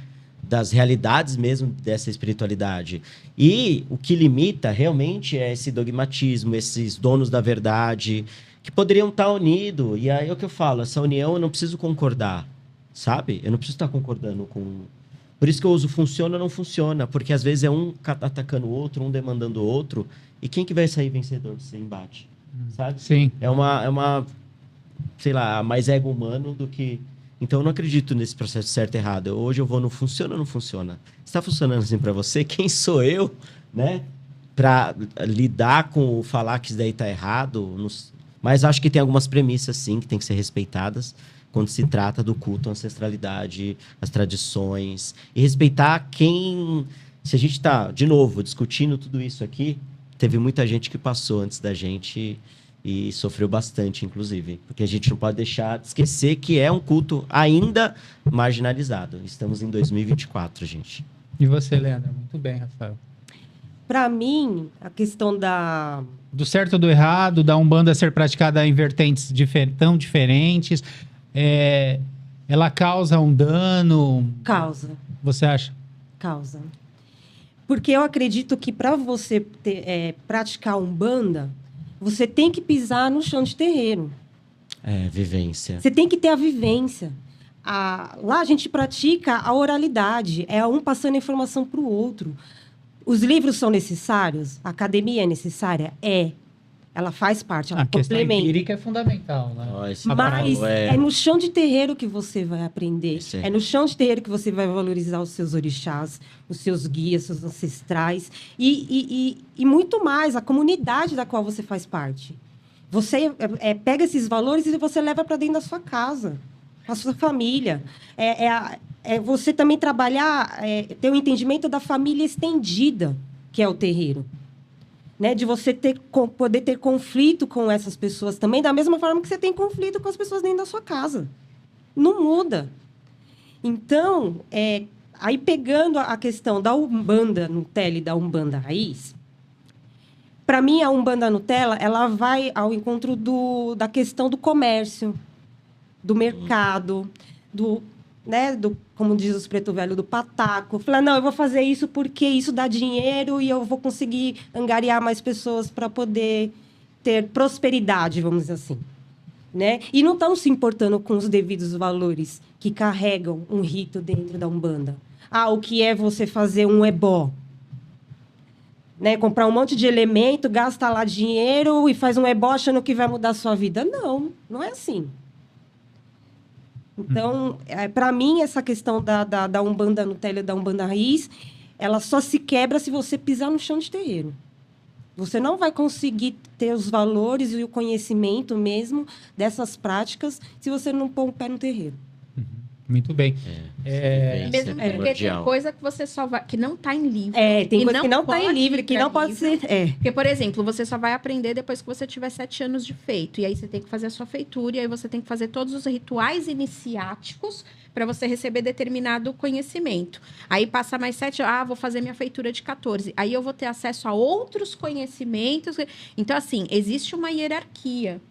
das realidades mesmo dessa espiritualidade. E o que limita realmente é esse dogmatismo, esses donos da verdade, que poderiam estar unidos. E aí é o que eu falo, essa união eu não preciso concordar, sabe? Eu não preciso estar concordando com... Por isso que eu uso funciona ou não funciona, porque às vezes é um atacando o outro, um demandando o outro, e quem que vai sair vencedor desse embate? Sabe? Sim. É uma, sei lá, mais ego humano do que... Então, eu não acredito nesse processo certo e errado. Hoje eu vou no funciona ou não funciona? Está funcionando assim para você? Quem sou eu, né? Para lidar com o falar que isso daí está errado? Mas acho que tem algumas premissas, sim, que tem que ser respeitadas quando se trata do culto à ancestralidade, as tradições. E respeitar quem... Se a gente está, de novo, discutindo tudo isso aqui, teve muita gente que passou antes da gente e sofreu bastante, inclusive. Porque a gente não pode deixar de esquecer que é um culto ainda marginalizado. Estamos em 2024, gente. E você, Leandra? Muito bem, Rafael. Para mim, a questão do certo ou do errado, da Umbanda ser praticada em vertentes tão diferentes, ela causa um dano? Causa. Você acha? Causa. Porque eu acredito que para você praticar Umbanda, você tem que pisar no chão de terreiro. Vivência. Você tem que ter a vivência. Lá a gente pratica a oralidade, é um passando a informação para o outro. Os livros são necessários? A academia é necessária? Ela faz parte, ela a questão complementa. empírica é fundamental, né? Mas é no chão de terreiro que você vai aprender. É no chão de terreiro que você vai valorizar os seus orixás, os seus guias, seus ancestrais. E muito mais, a comunidade da qual você faz parte. Você pega esses valores e você leva para dentro da sua casa, a sua família. Você também trabalhar, ter um entendimento da família estendida, que é o terreiro. Né, de você poder ter conflito com essas pessoas também, da mesma forma que você tem conflito com as pessoas dentro da sua casa. Não muda. Então, aí pegando a questão da Umbanda Nutella e da Umbanda Raiz, para mim, a Umbanda Nutella, ela vai ao encontro da questão do comércio, do mercado, como diz os preto velho, do pataco. Falar, não, eu vou fazer isso porque isso dá dinheiro e eu vou conseguir angariar mais pessoas para poder ter prosperidade, vamos dizer assim. Né? E não estão se importando com os devidos valores que carregam um rito dentro da Umbanda. O que é você fazer um ebó? Né? Comprar um monte de elemento, gasta lá dinheiro e faz um ebó achando que vai mudar a sua vida. Não, não é assim. Então, para mim, essa questão da Umbanda Nutella e da Umbanda Raiz, ela só se quebra se você pisar no chão de terreiro. Você não vai conseguir ter os valores e o conhecimento mesmo dessas práticas se você não pôr o pé no terreiro. Muito bem. Mesmo porque tem coisa que você só vai... Que não está em livro. Tem coisa que não está em livro, que não pode ser... Porque, por exemplo, você só vai aprender depois que você tiver 7 anos de feito. E aí você tem que fazer a sua feitura. E aí você tem que fazer todos os rituais iniciáticos para você receber determinado conhecimento. Aí passa mais 7... vou fazer minha feitura de 14. Aí eu vou ter acesso a outros conhecimentos. Então, assim, existe uma hierarquia.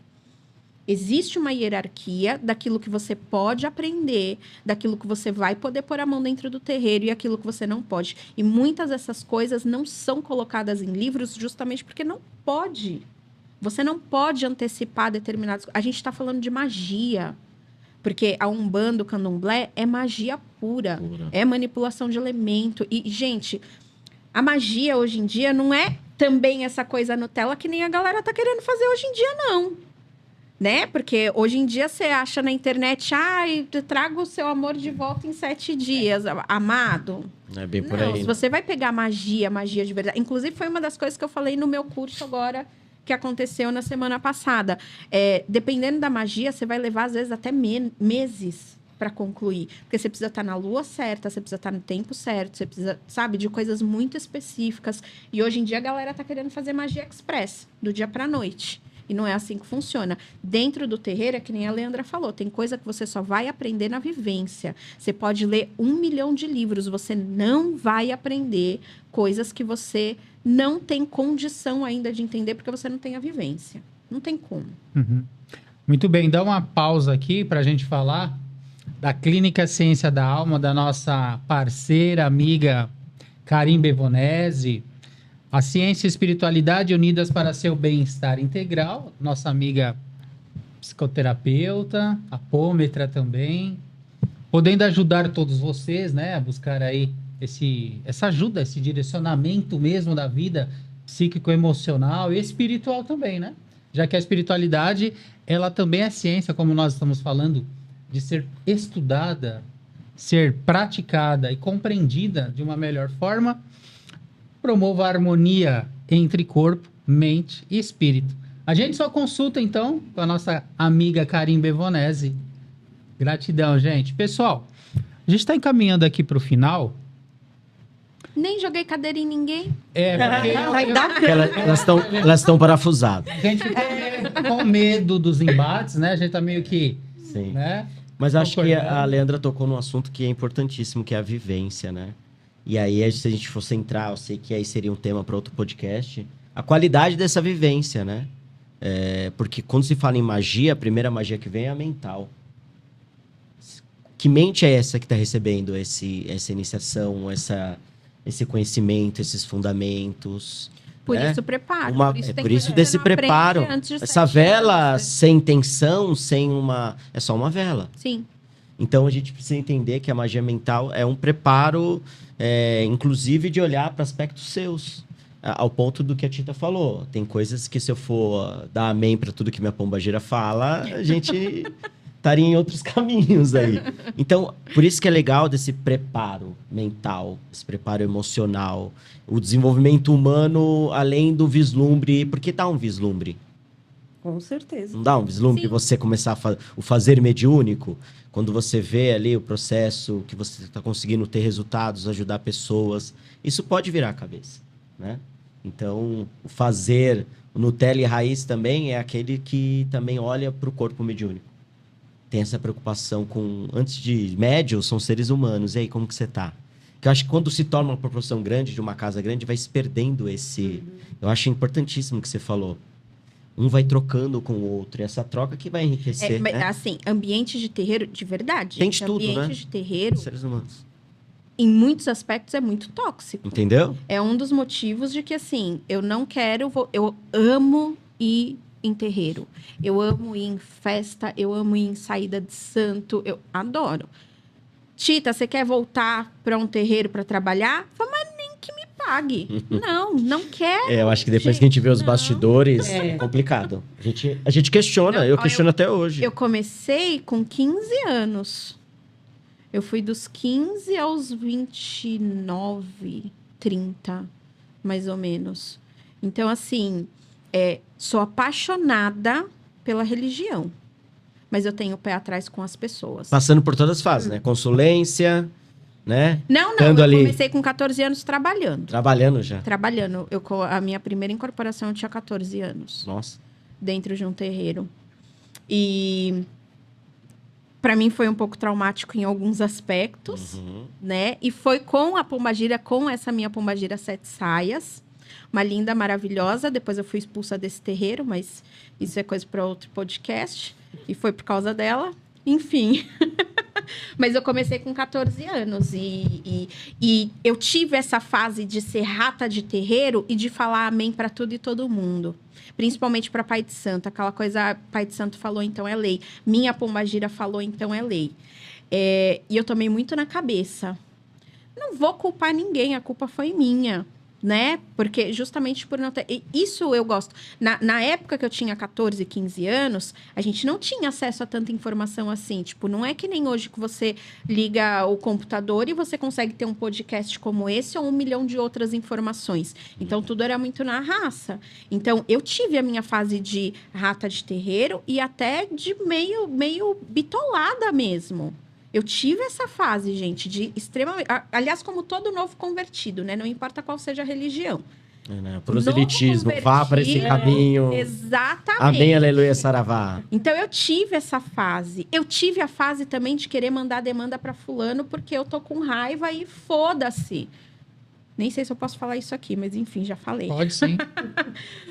Existe uma hierarquia daquilo que você pode aprender, daquilo que você vai poder pôr a mão dentro do terreiro e aquilo que você não pode. E muitas dessas coisas não são colocadas em livros justamente porque não pode. Você não pode antecipar determinadas coisas. A gente está falando de magia. Porque a Umbanda, o Candomblé, é magia pura. É manipulação de elemento. E, gente, a magia hoje em dia não é também essa coisa Nutella que nem a galera tá querendo fazer hoje em dia, não. Né? Porque hoje em dia você acha na internet, traga o seu amor de volta em 7 dias, amado. É bem por não, aí. Se você vai pegar magia de verdade. Inclusive, foi uma das coisas que eu falei no meu curso agora, que aconteceu na semana passada. Dependendo da magia, você vai levar, às vezes, até meses para concluir. Porque você precisa estar na lua certa, você precisa estar no tempo certo, você precisa, sabe, de coisas muito específicas. E hoje em dia a galera tá querendo fazer magia express, do dia para noite. E não é assim que funciona. Dentro do terreiro, é que nem a Leandra falou, tem coisa que você só vai aprender na vivência. Você pode ler 1 milhão de livros, você não vai aprender coisas que você não tem condição ainda de entender, porque você não tem a vivência. Não tem como. Uhum. Muito bem, dá uma pausa aqui para a gente falar da Clínica Ciência da Alma, da nossa parceira, amiga Karim Bevonese. A ciência e a espiritualidade unidas para seu bem-estar integral. Nossa amiga psicoterapeuta, apômetra também. Podendo ajudar todos vocês, né? A buscar aí essa ajuda, esse direcionamento mesmo da vida psíquico-emocional e espiritual também, né? Já que a espiritualidade, ela também é ciência, como nós estamos falando, de ser estudada, ser praticada e compreendida de uma melhor forma. Promova a harmonia entre corpo, mente e espírito. A gente só consulta, então, com a nossa amiga Karim Bevonese. Gratidão, gente. Pessoal, a gente está encaminhando aqui para o final. Nem joguei cadeira em ninguém. Porque elas estão parafusadas. A gente ficou com medo dos embates, né? A gente tá meio que... Sim. Né? Mas acho que a Leandra tocou num assunto que é importantíssimo, que é a vivência, né? E aí, se a gente for centrar, eu sei que aí seria um tema para outro podcast, a qualidade dessa vivência, né? Porque quando se fala em magia, a primeira magia que vem é a mental. Que mente é essa que está recebendo essa iniciação, esse conhecimento, esses fundamentos? Por isso, preparo. Por isso desse preparo. Essa vela sem intenção, é só uma vela. Sim. Então, a gente precisa entender que a magia mental é um preparo, inclusive, de olhar para aspectos seus. Ao ponto do que a Tita falou. Tem coisas que, se eu for dar amém para tudo que minha pombagira fala, a gente estaria em outros caminhos aí. Então, por isso que é legal desse preparo mental, esse preparo emocional, o desenvolvimento humano além do vislumbre. Porque dá um vislumbre. Com certeza. Não dá um vislumbre de você começar o fazer mediúnico? Quando você vê ali o processo, que você está conseguindo ter resultados, ajudar pessoas, isso pode virar a cabeça, né? Então, o fazer, o Nutella e raiz também é aquele que também olha para o corpo mediúnico. Tem essa preocupação com... Antes de médios, são seres humanos. E aí, como que você tá? Que eu acho que quando se torna uma proporção grande, de uma casa grande, vai se perdendo esse... Eu acho importantíssimo o que você falou. Um vai trocando com o outro. E essa troca que vai enriquecer, né? Assim, ambiente de terreiro, de verdade. Tem de tudo, né? Ambiente de terreiro, Seres humanos. em muitos aspectos, é muito tóxico. Entendeu? É um dos motivos de que, assim, eu não quero... Eu amo ir em terreiro. Eu amo ir em festa, eu amo ir em saída de santo. Eu adoro. Tita, você quer voltar para um terreiro para trabalhar? Fala, mas nem que me pague. Não quero. Eu acho que depois que a gente vê os bastidores, é complicado. A gente questiona, eu questiono até hoje. Eu comecei com 15 anos. Eu fui dos 15 aos 29, 30, mais ou menos. Então, assim, sou apaixonada pela religião. Mas eu tenho o pé atrás com as pessoas. Passando por todas as fases, né? Consulência, né? Não, eu comecei com 14 anos trabalhando. Trabalhando já? Trabalhando. A minha primeira incorporação eu tinha 14 anos. Nossa. Dentro de um terreiro. E para mim foi um pouco traumático em alguns aspectos, né? E foi com a pombagira, com essa minha pombagira 7 saias, uma linda, maravilhosa. Depois eu fui expulsa desse terreiro, mas isso é coisa para outro podcast. E foi por causa dela. Enfim. Mas eu comecei com 14 anos e eu tive essa fase de ser rata de terreiro e de falar amém para tudo e todo mundo. Principalmente para Pai de Santo. Aquela coisa, Pai de Santo falou, então é lei. Minha pombagira falou, então é lei. E eu tomei muito na cabeça. Não vou culpar ninguém, a culpa foi minha, né? Porque justamente por não ter... Isso eu gosto. Na época que eu tinha 14, 15 anos, a gente não tinha acesso a tanta informação assim. Tipo, não é que nem hoje que você liga o computador e você consegue ter um podcast como esse ou 1 milhão de outras informações. Então, tudo era muito na raça. Então, eu tive a minha fase de rata de terreiro e até de meio bitolada mesmo. Eu tive essa fase, gente, de extremamente... Aliás, como todo novo convertido, né? Não importa qual seja a religião. Proselitismo, vá para esse caminho. Exatamente. Amém, aleluia, saravá. Então, eu tive essa fase. Eu tive a fase também de querer mandar demanda para fulano porque eu tô com raiva e foda-se. Nem sei se eu posso falar isso aqui, mas enfim, já falei. Pode sim.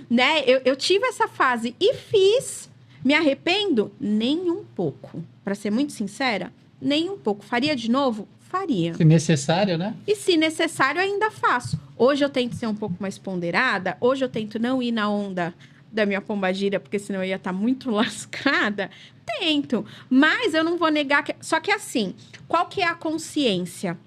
Né? Eu tive essa fase e fiz. Me arrependo? Nem um pouco. Para ser muito sincera, nem um pouco. Faria de novo? Faria. Se necessário, né? E se necessário, ainda faço. Hoje eu tento ser um pouco mais ponderada. Hoje eu tento não ir na onda da minha pombagira, porque senão eu ia estar muito lascada. Tento. Mas eu não vou negar que... Só que assim, qual que é a consciência?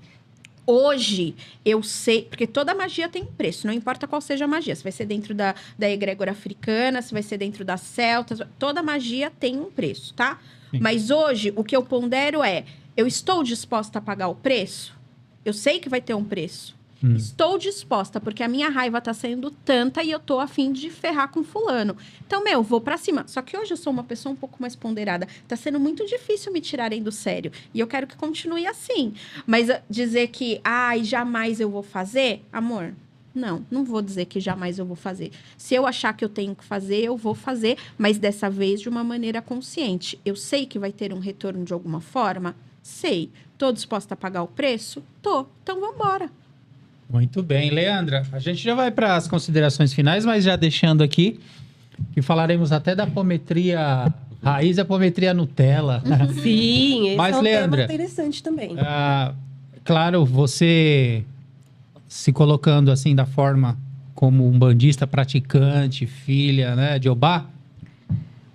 Hoje, eu sei... Porque toda magia tem um preço. Não importa qual seja a magia. Se vai ser dentro da egrégora africana, se vai ser dentro das celtas. Toda magia tem um preço, tá? Sim. Mas hoje, o que eu pondero é... Eu estou disposta a pagar o preço? Eu sei que vai ter um preço. Estou disposta, porque a minha raiva tá sendo tanta e eu tô a fim de ferrar com fulano. Então, vou pra cima. Só que hoje eu sou uma pessoa um pouco mais ponderada. Tá sendo muito difícil me tirarem do sério. E eu quero que continue assim. Mas dizer que, jamais eu vou fazer, amor... Não vou dizer que jamais eu vou fazer. Se eu achar que eu tenho que fazer, eu vou fazer, mas dessa vez de uma maneira consciente. Eu sei que vai ter um retorno de alguma forma? Sei. Tô disposta a pagar o preço? Tô. Então, vamos embora. Muito bem. Leandra, a gente já vai para as considerações finais, mas já deixando aqui que falaremos até da apometria raiz e apometria Nutella. Sim, esse mas, é um Leandra, tema interessante também. Claro, você... se colocando assim da forma como um bandista praticante, filha, né, de Obá.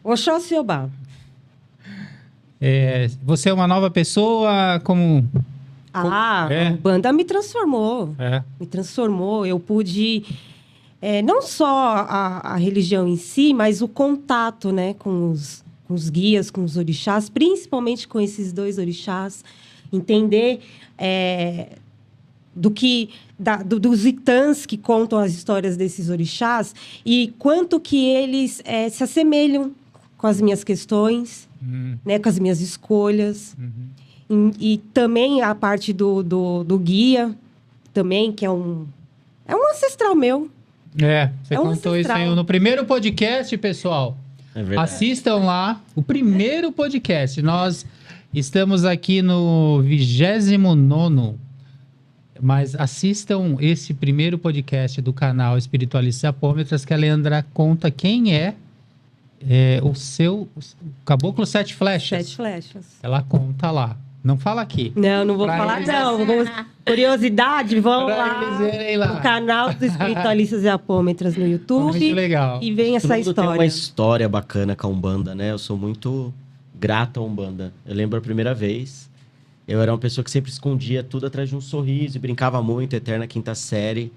Oxóssi Obá. Você é uma nova pessoa, como... A banda me transformou. Me transformou. Eu pude... não só a religião em si, mas o contato, né, com os guias, com os orixás, principalmente com esses 2 orixás. Entender... dos itãs que contam as histórias desses orixás e quanto que eles se assemelham com as minhas questões, né, com as minhas escolhas. E também a parte do guia, também, que é um ancestral meu. Você contou isso aí no primeiro podcast, pessoal. É verdade. Assistam lá o primeiro podcast. Nós estamos aqui no 29º. Mas assistam esse primeiro podcast do canal Espiritualistas e Apômetras, que a Leandra conta quem é o Caboclo 7 Flechas. 7 Flechas. Ela conta lá. Não fala aqui. Não vou falar, não. Curiosidade, vão lá no canal do Espiritualistas e Apômetras no YouTube. Muito legal. E vem essa história. Tem uma história bacana com a Umbanda, né? Eu sou muito grato à Umbanda. Eu lembro a primeira vez... Eu era uma pessoa que sempre escondia tudo atrás de um sorriso e brincava muito, eterna quinta série.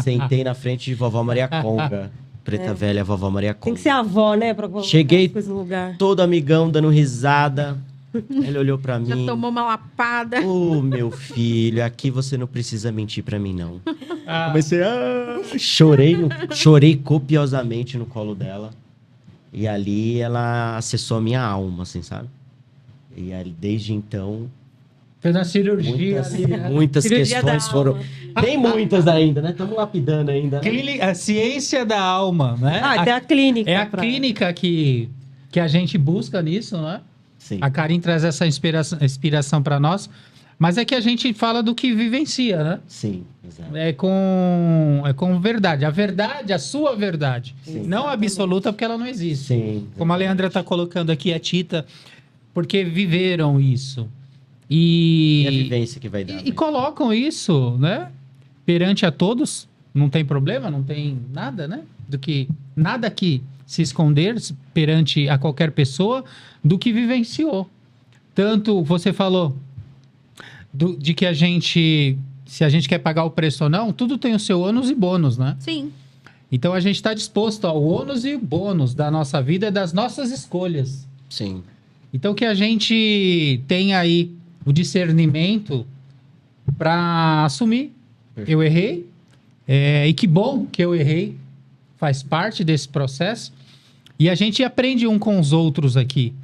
Sentei na frente de vovó Maria Conga. Preta velha, vovó Maria Conga. Tem que ser avó, né? Pra colocar Cheguei as coisas no lugar. todo amigão, dando risada. Ele olhou pra mim. Já tomou uma lapada. Meu filho, aqui você não precisa mentir pra mim, não. Comecei a... Chorei copiosamente no colo dela. E ali ela acessou a minha alma, assim, sabe? E aí, desde então... Fez uma cirurgia. Muitas cirurgia questões foram... Tem muitas ainda, né? Estamos lapidando ainda. Né? A ciência da alma, né? Tem a clínica. É a clínica que a gente busca nisso, né? Sim. A Karin traz essa inspiração para nós. Mas é que a gente fala do que vivencia, né? Sim, exato. É com verdade. A verdade, a sua verdade. Sim. Não absoluta, porque ela não existe. Sim. Como a Leandra está colocando aqui, a Tita, porque viveram isso. E a vivência que vai dar. E colocam isso, né? Perante a todos. Não tem problema, não tem nada, né? Nada que se esconder perante a qualquer pessoa do que vivenciou. Tanto você falou de que se a gente quer pagar o preço ou não, tudo tem o seu ônus e bônus, né? Sim. Então a gente está disposto ao ônus e bônus da nossa vida e das nossas escolhas. Sim. Então que a gente tenha aí o discernimento para assumir. Perfeito. Eu errei, e que bom que eu errei, faz parte desse processo. E a gente aprende um com os outros aqui.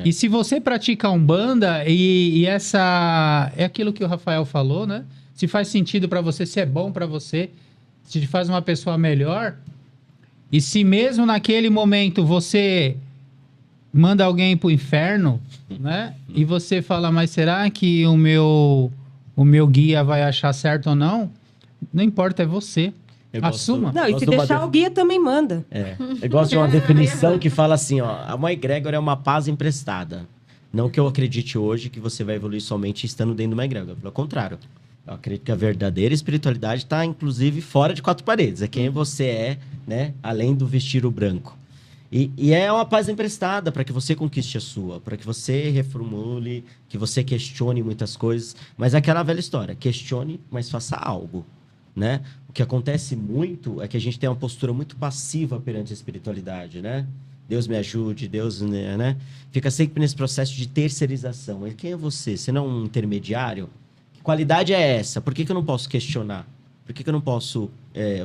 E se você pratica Umbanda e essa... É aquilo que o Rafael falou, né? Se faz sentido para você, se é bom para você, se te faz uma pessoa melhor. E se mesmo naquele momento você manda alguém pro inferno, né? E você fala, mas será que o meu guia vai achar certo ou não? Não importa, é você. Assuma. Não, e se deixar o guia também manda. Eu gosto de uma definição que fala assim, ó, uma egrégora é uma paz emprestada. Não que eu acredite hoje que você vai evoluir somente estando dentro de uma egrégora. Pelo contrário, eu acredito que a verdadeira espiritualidade está, inclusive, fora de quatro paredes. É quem você é, né? Além do vestir o branco. E é uma paz emprestada para que você conquiste a sua, para que você reformule, que você questione muitas coisas. Mas é aquela velha história, questione, mas faça algo. Né? O que acontece muito é que a gente tem uma postura muito passiva perante a espiritualidade, né? Deus me ajude, Deus, né? Fica sempre nesse processo de terceirização. Mas quem é você? Você não é um intermediário? Que qualidade é essa? Por que eu não posso questionar? Por que eu não posso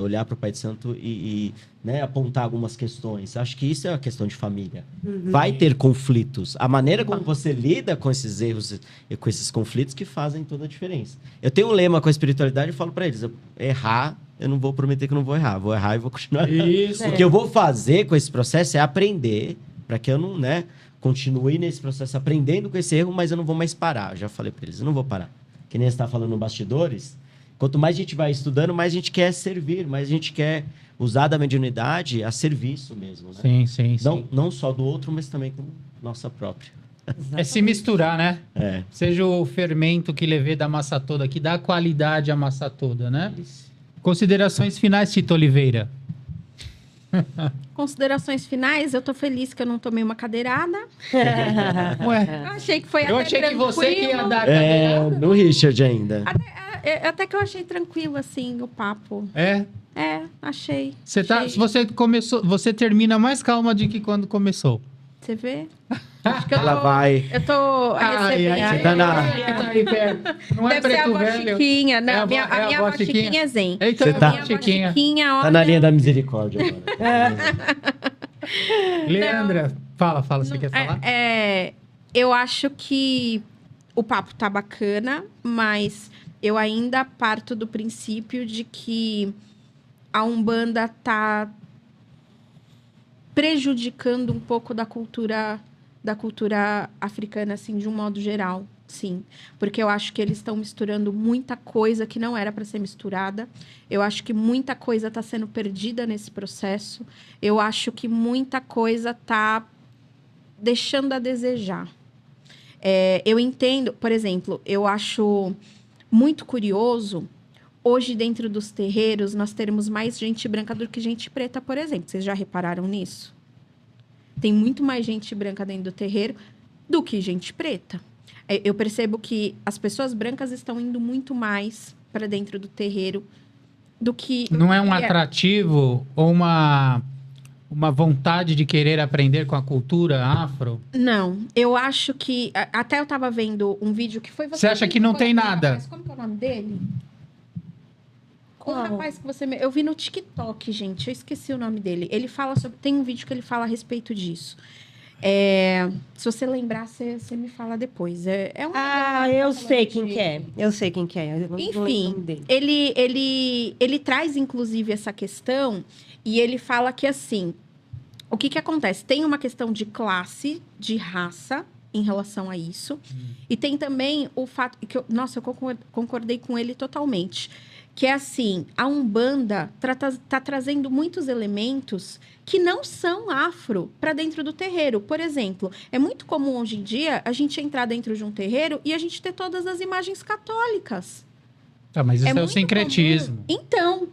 olhar para o Pai de Santo e né, apontar algumas questões? Acho que isso é uma questão de família. Vai ter conflitos. A maneira como você lida com esses erros e com esses conflitos que fazem toda a diferença. Eu tenho um lema com a espiritualidade e falo para eles, errar, eu não vou prometer que eu não vou errar. Vou errar e vou continuar errando. Isso. O que eu vou fazer com esse processo é aprender para que eu não continue nesse processo aprendendo com esse erro, mas eu não vou mais parar. Eu já falei para eles, eu não vou parar. Que nem você está falando no bastidores... Quanto mais a gente vai estudando, mais a gente quer servir, mais a gente quer usar da mediunidade a serviço mesmo, né? Sim. Não só do outro, mas também com nossa própria. É se misturar, né? Seja o fermento que levei da massa toda, que dá qualidade à massa toda, né? Isso. Considerações finais, Tito Oliveira. Considerações finais, eu tô feliz que eu não tomei uma cadeirada. Ué, Eu achei que foi eu até achei que tranquilo. você que ia dar a cadeirada. No Richard ainda. Até que eu achei tranquilo, assim, o papo. Achei. Você termina mais calma do que quando começou. Você vê? Acho que Ela vai. Eu tô recebendo. Você tá na... Tá aí perto. Não é Deve ser a preto avó velho. Chiquinha. Não, É a minha avó Chiquinha é zen. Eita, Você tá- Minha avó Chiquinha, Tá olha... na linha da misericórdia agora. Leandra, fala, você quer falar? Eu acho que o papo tá bacana, mas eu ainda parto do princípio de que a Umbanda tá prejudicando um pouco da cultura africana, assim, de um modo geral, sim. Porque eu acho que eles estão misturando muita coisa que não era para ser misturada. Eu acho que muita coisa está sendo perdida nesse processo. Eu acho que muita coisa está deixando a desejar. Eu entendo, por exemplo, eu acho muito curioso, hoje dentro dos terreiros, nós teremos mais gente branca do que gente preta, por exemplo. Vocês já repararam nisso? Tem muito mais gente branca dentro do terreiro do que gente preta. Eu percebo que as pessoas brancas estão indo muito mais para dentro do terreiro do que... Não é um atrativo ou uma vontade de querer aprender com a cultura afro? Não, eu acho que... Até eu tava vendo um vídeo que foi... Você acha que não tem nada? Como que é o nome dele? O rapaz que você... Eu vi no TikTok, gente. Eu esqueci o nome dele. Ele fala sobre... Tem um vídeo que ele fala a respeito disso. Se você lembrar, você me fala depois. Eu sei quem que é. Eu sei quem que é. Enfim, ele traz, inclusive, essa questão e ele fala que, assim, o que acontece? Tem uma questão de classe, de raça, em relação a isso. E tem também o fato que eu concordei com ele totalmente, que é assim, a Umbanda tá trazendo muitos elementos que não são afro para dentro do terreiro. Por exemplo, é muito comum hoje em dia a gente entrar dentro de um terreiro e a gente ter todas as imagens católicas. Tá, mas isso é o muito sincretismo. comum. Então,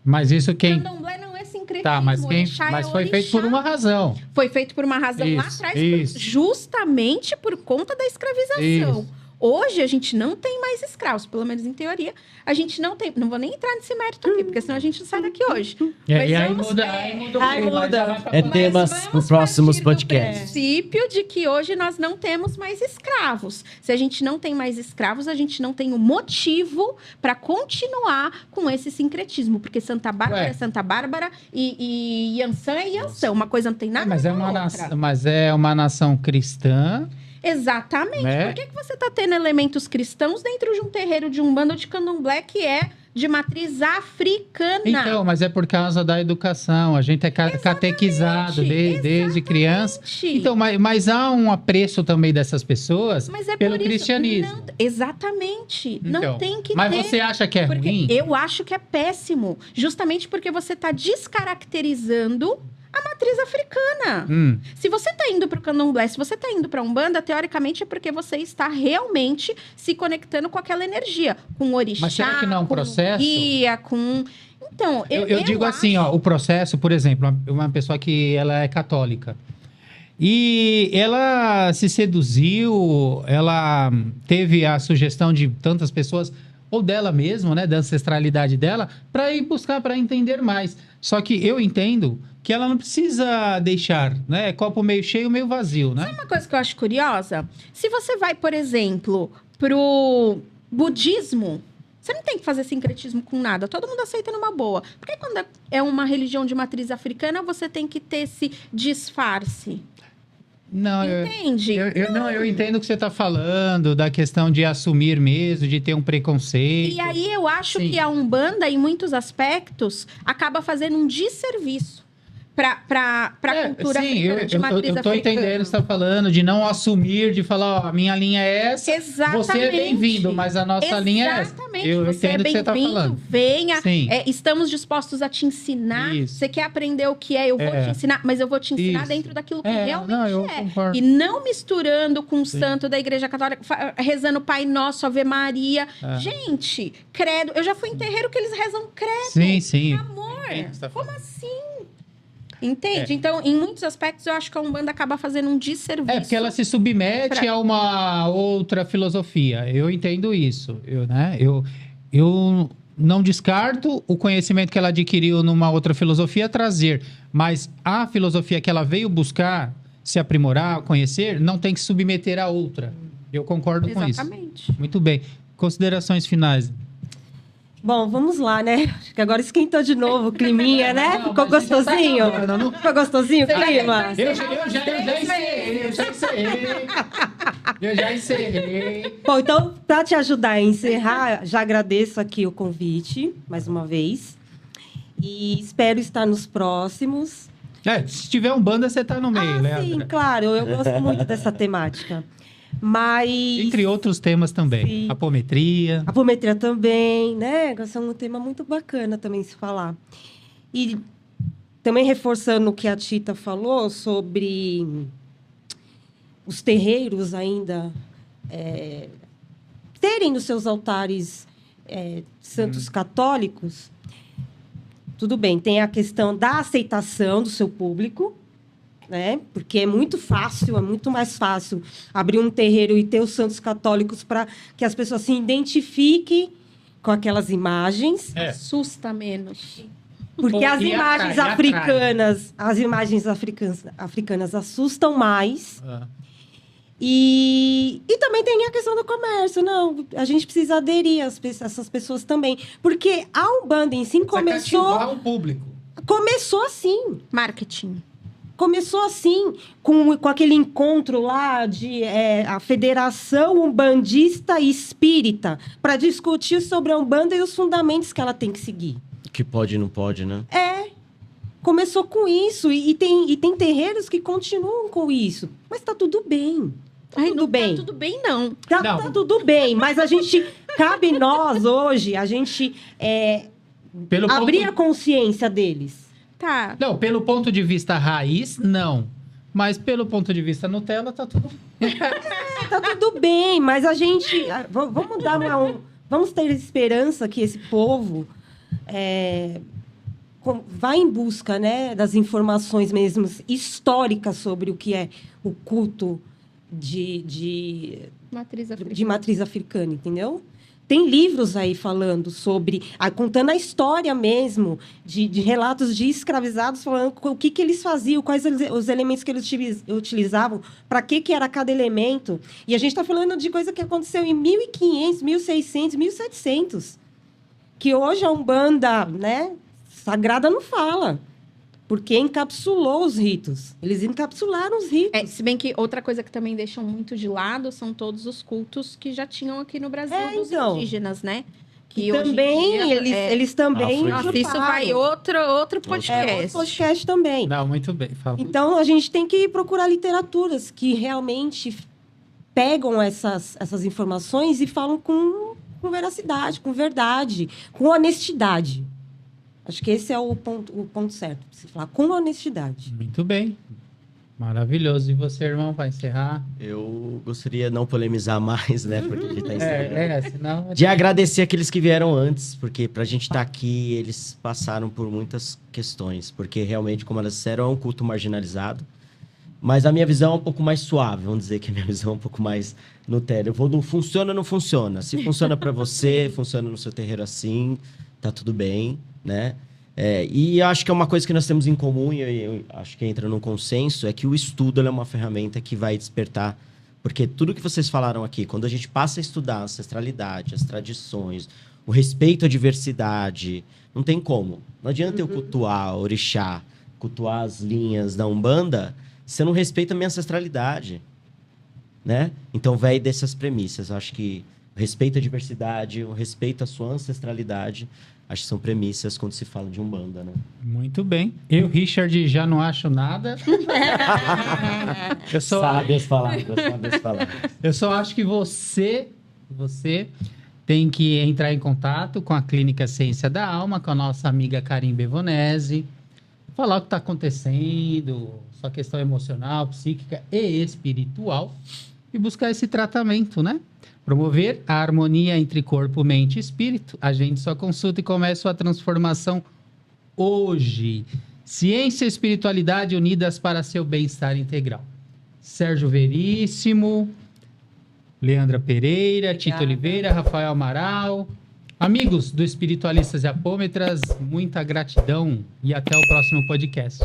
mas isso quem... Candomblé não é sincretismo. Tá, mas orixá foi feito por uma razão. Foi feito por uma razão lá Isso, atrás, isso. justamente por conta da escravização. Isso. Hoje a gente não tem mais escravos, pelo menos em teoria. A gente não tem. Não vou nem entrar nesse mérito aqui, porque senão a gente não sai daqui hoje. É, e aí vamos- muda. Aí muda. É temas Mas para vamos próximos partir do podcasts. princípio de que hoje nós não temos mais escravos. Se a gente não tem mais escravos, a gente não tem um motivo para continuar com esse sincretismo. Porque Santa Bárbara Ué. é Santa Bárbara e Yansan é Yansan. Uma coisa não tem nada Mas a é ver com a uma outra. nação, mas é uma nação cristã. Exatamente. Né? Por que você está tendo elementos cristãos dentro de um terreiro de Umbanda ou de Candomblé que é de matriz africana? Então, mas é por causa da educação. A gente é catequizado desde criança. Exatamente. Então, mas há um apreço também dessas pessoas Mas é pelo por isso, cristianismo. Exatamente. Então, não tem que mas ter. você acha que é Porque ruim? eu acho que é péssimo. Justamente porque você está descaracterizando a matriz africana. Se você está indo para o Candomblé, se você está indo para Umbanda, teoricamente é porque você está realmente se conectando com aquela energia. Com o orixá, Mas será que não é um com processo? guia, com... Então, Eu digo assim, ó, o processo, por exemplo, uma pessoa que ela é católica e ela se seduziu, ela teve a sugestão de tantas pessoas ou dela mesma, né, da ancestralidade dela, para ir buscar, para entender mais. Só que eu entendo que ela não precisa deixar, né, copo meio cheio, meio vazio, né? Uma coisa que eu acho curiosa, se você vai, por exemplo, pro budismo, você não tem que fazer sincretismo com nada, todo mundo aceita numa boa. Porque quando é uma religião de matriz africana, você tem que ter esse disfarce. Não, Entende? eu entendo o que você está falando, da questão de assumir mesmo, de ter um preconceito. E aí eu acho Sim. que a Umbanda, em muitos aspectos, acaba fazendo um desserviço para a cultura africana, de matriz eu tô africana. entendendo o que você está falando, de não assumir, de falar, ó, a minha linha é essa, Exatamente. você é bem-vindo, mas a nossa linha é essa. Exatamente. Eu Você entendo o que você está bem-vindo, falando. venha. Sim. Estamos dispostos a te ensinar. Isso. Você quer aprender o que é, eu vou te ensinar, mas eu vou te ensinar Isso. dentro daquilo que É, realmente não, eu é. concordo. E não misturando com o Sim. santo da Igreja Católica, rezando Pai Nosso, Ave Maria. É. Gente, credo. Eu já fui em terreiro que eles rezam credo. Sim, sim. Amor. Entendo o que você tá Como falando. assim? Entende? É. Então, em muitos aspectos, eu acho que a Umbanda acaba fazendo um desserviço. É, porque ela se submete a uma outra filosofia. Eu entendo isso. Eu não descarto o conhecimento que ela adquiriu numa outra filosofia trazer, mas a filosofia que ela veio buscar, se aprimorar, conhecer, não tem que submeter a outra. Eu concordo com isso. Exatamente. Muito bem. Considerações finais. Bom, vamos lá, né? Acho que agora esquentou de novo o climinha, né? Não, Ficou mas você tá gostosinho? acabando, não- Ficou gostosinho o clima? Eu já encerrei. Bom, então, para te ajudar a encerrar, já agradeço aqui o convite, mais uma vez. E espero estar nos próximos. Se tiver um banda, você tá no meio, Sim, Leandra. claro, eu gosto muito dessa temática. Mas... Entre outros temas também. Sim. Apometria. Apometria também, né? Esse é um tema muito bacana também se falar. E também reforçando o que a Tita falou sobre os terreiros ainda terem nos seus altares santos católicos. Tudo bem, tem a questão da aceitação do seu público, né? Porque é muito fácil, é muito mais fácil abrir um terreiro e ter os santos católicos para que as pessoas se identifiquem com aquelas imagens. Assusta menos. Porque as E imagens atrai. africanas assustam mais. Ah. E também tem a questão do comércio. Não, a gente precisa aderir essas pessoas também. Porque a Umbanda em si Cativar o público. começou assim. Marketing. Começou assim, com aquele encontro lá de a Federação Umbandista Espírita, para discutir sobre a Umbanda e os fundamentos que ela tem que seguir. Que pode e não pode, né? Começou com isso, e tem terreiros que continuam com isso. Mas tá tudo bem. Ai, Tudo não bem. tá tudo bem, não. Tá tudo bem, mas cabe nós hoje, a gente Pelo abrir ponto- a consciência deles. Tá. Não, pelo ponto de vista raiz, não. Mas pelo ponto de vista Nutella, tá tudo... Tá tudo bem, mas a gente... Vamos dar vamos ter esperança que esse povo vá em busca, né, das informações mesmo históricas sobre o que é o culto de matriz africana, entendeu? Tem livros aí falando sobre... contando a história mesmo de relatos de escravizados, falando o que eles faziam, quais os elementos que eles utilizavam, para que era cada elemento. E a gente está falando de coisa que aconteceu em 1500, 1600, 1700. Que hoje a Umbanda, né, sagrada não fala. Porque encapsulou os ritos. Eles encapsularam os ritos. Se bem que outra coisa que também deixam muito de lado são todos os cultos que já tinham aqui no Brasil dos indígenas, né? Que hoje também, eles também... Nossa, isso vai outro podcast. Outro podcast também. Não, muito bem. Fala. Então, a gente tem que procurar literaturas que realmente pegam essas informações e falam com veracidade, com verdade, com honestidade. Acho que esse é o ponto certo, para se falar com honestidade. Muito bem. Maravilhoso. E você, irmão, vai encerrar? Eu gostaria de não polemizar mais, né? Porque a gente tá encerrando. Senão... De agradecer aqueles que vieram antes, porque pra gente estar aqui, eles passaram por muitas questões. Porque realmente, como elas disseram, é um culto marginalizado. Mas a minha visão é um pouco mais suave, vamos dizer que a minha visão é um pouco mais Nutella. Eu vou no funciona ou não funciona. Se funciona pra você, funciona no seu terreiro assim, tá tudo bem, né? E eu acho que é uma coisa que nós temos em comum, e eu acho que entra num consenso, é que o estudo é uma ferramenta que vai despertar. Porque tudo que vocês falaram aqui, quando a gente passa a estudar a ancestralidade, as tradições, o respeito à diversidade, não tem como. Não adianta eu cultuar orixá, cultuar as linhas da Umbanda, se eu não respeito a minha ancestralidade, né? Então, vai dessas premissas. Eu acho que o respeito à diversidade, o respeito à sua ancestralidade, acho que são premissas quando se fala de Umbanda, né? Muito bem. Eu, Richard, já não acho nada. Sabe as palavras. Eu só acho que você tem que entrar em contato com a Clínica Ciência da Alma, com a nossa amiga Karim Bevonese, falar o que está acontecendo, sua questão emocional, psíquica e espiritual, e buscar esse tratamento, né? Promover a harmonia entre corpo, mente e espírito. A gente só consulta e começa sua transformação hoje. Ciência e espiritualidade unidas para seu bem-estar integral. Sérgio Veríssimo, Leandra Pereira, Tito Oliveira, Rafael Amaral. Amigos do Espiritualistas e Apômetras, muita gratidão e até o próximo podcast.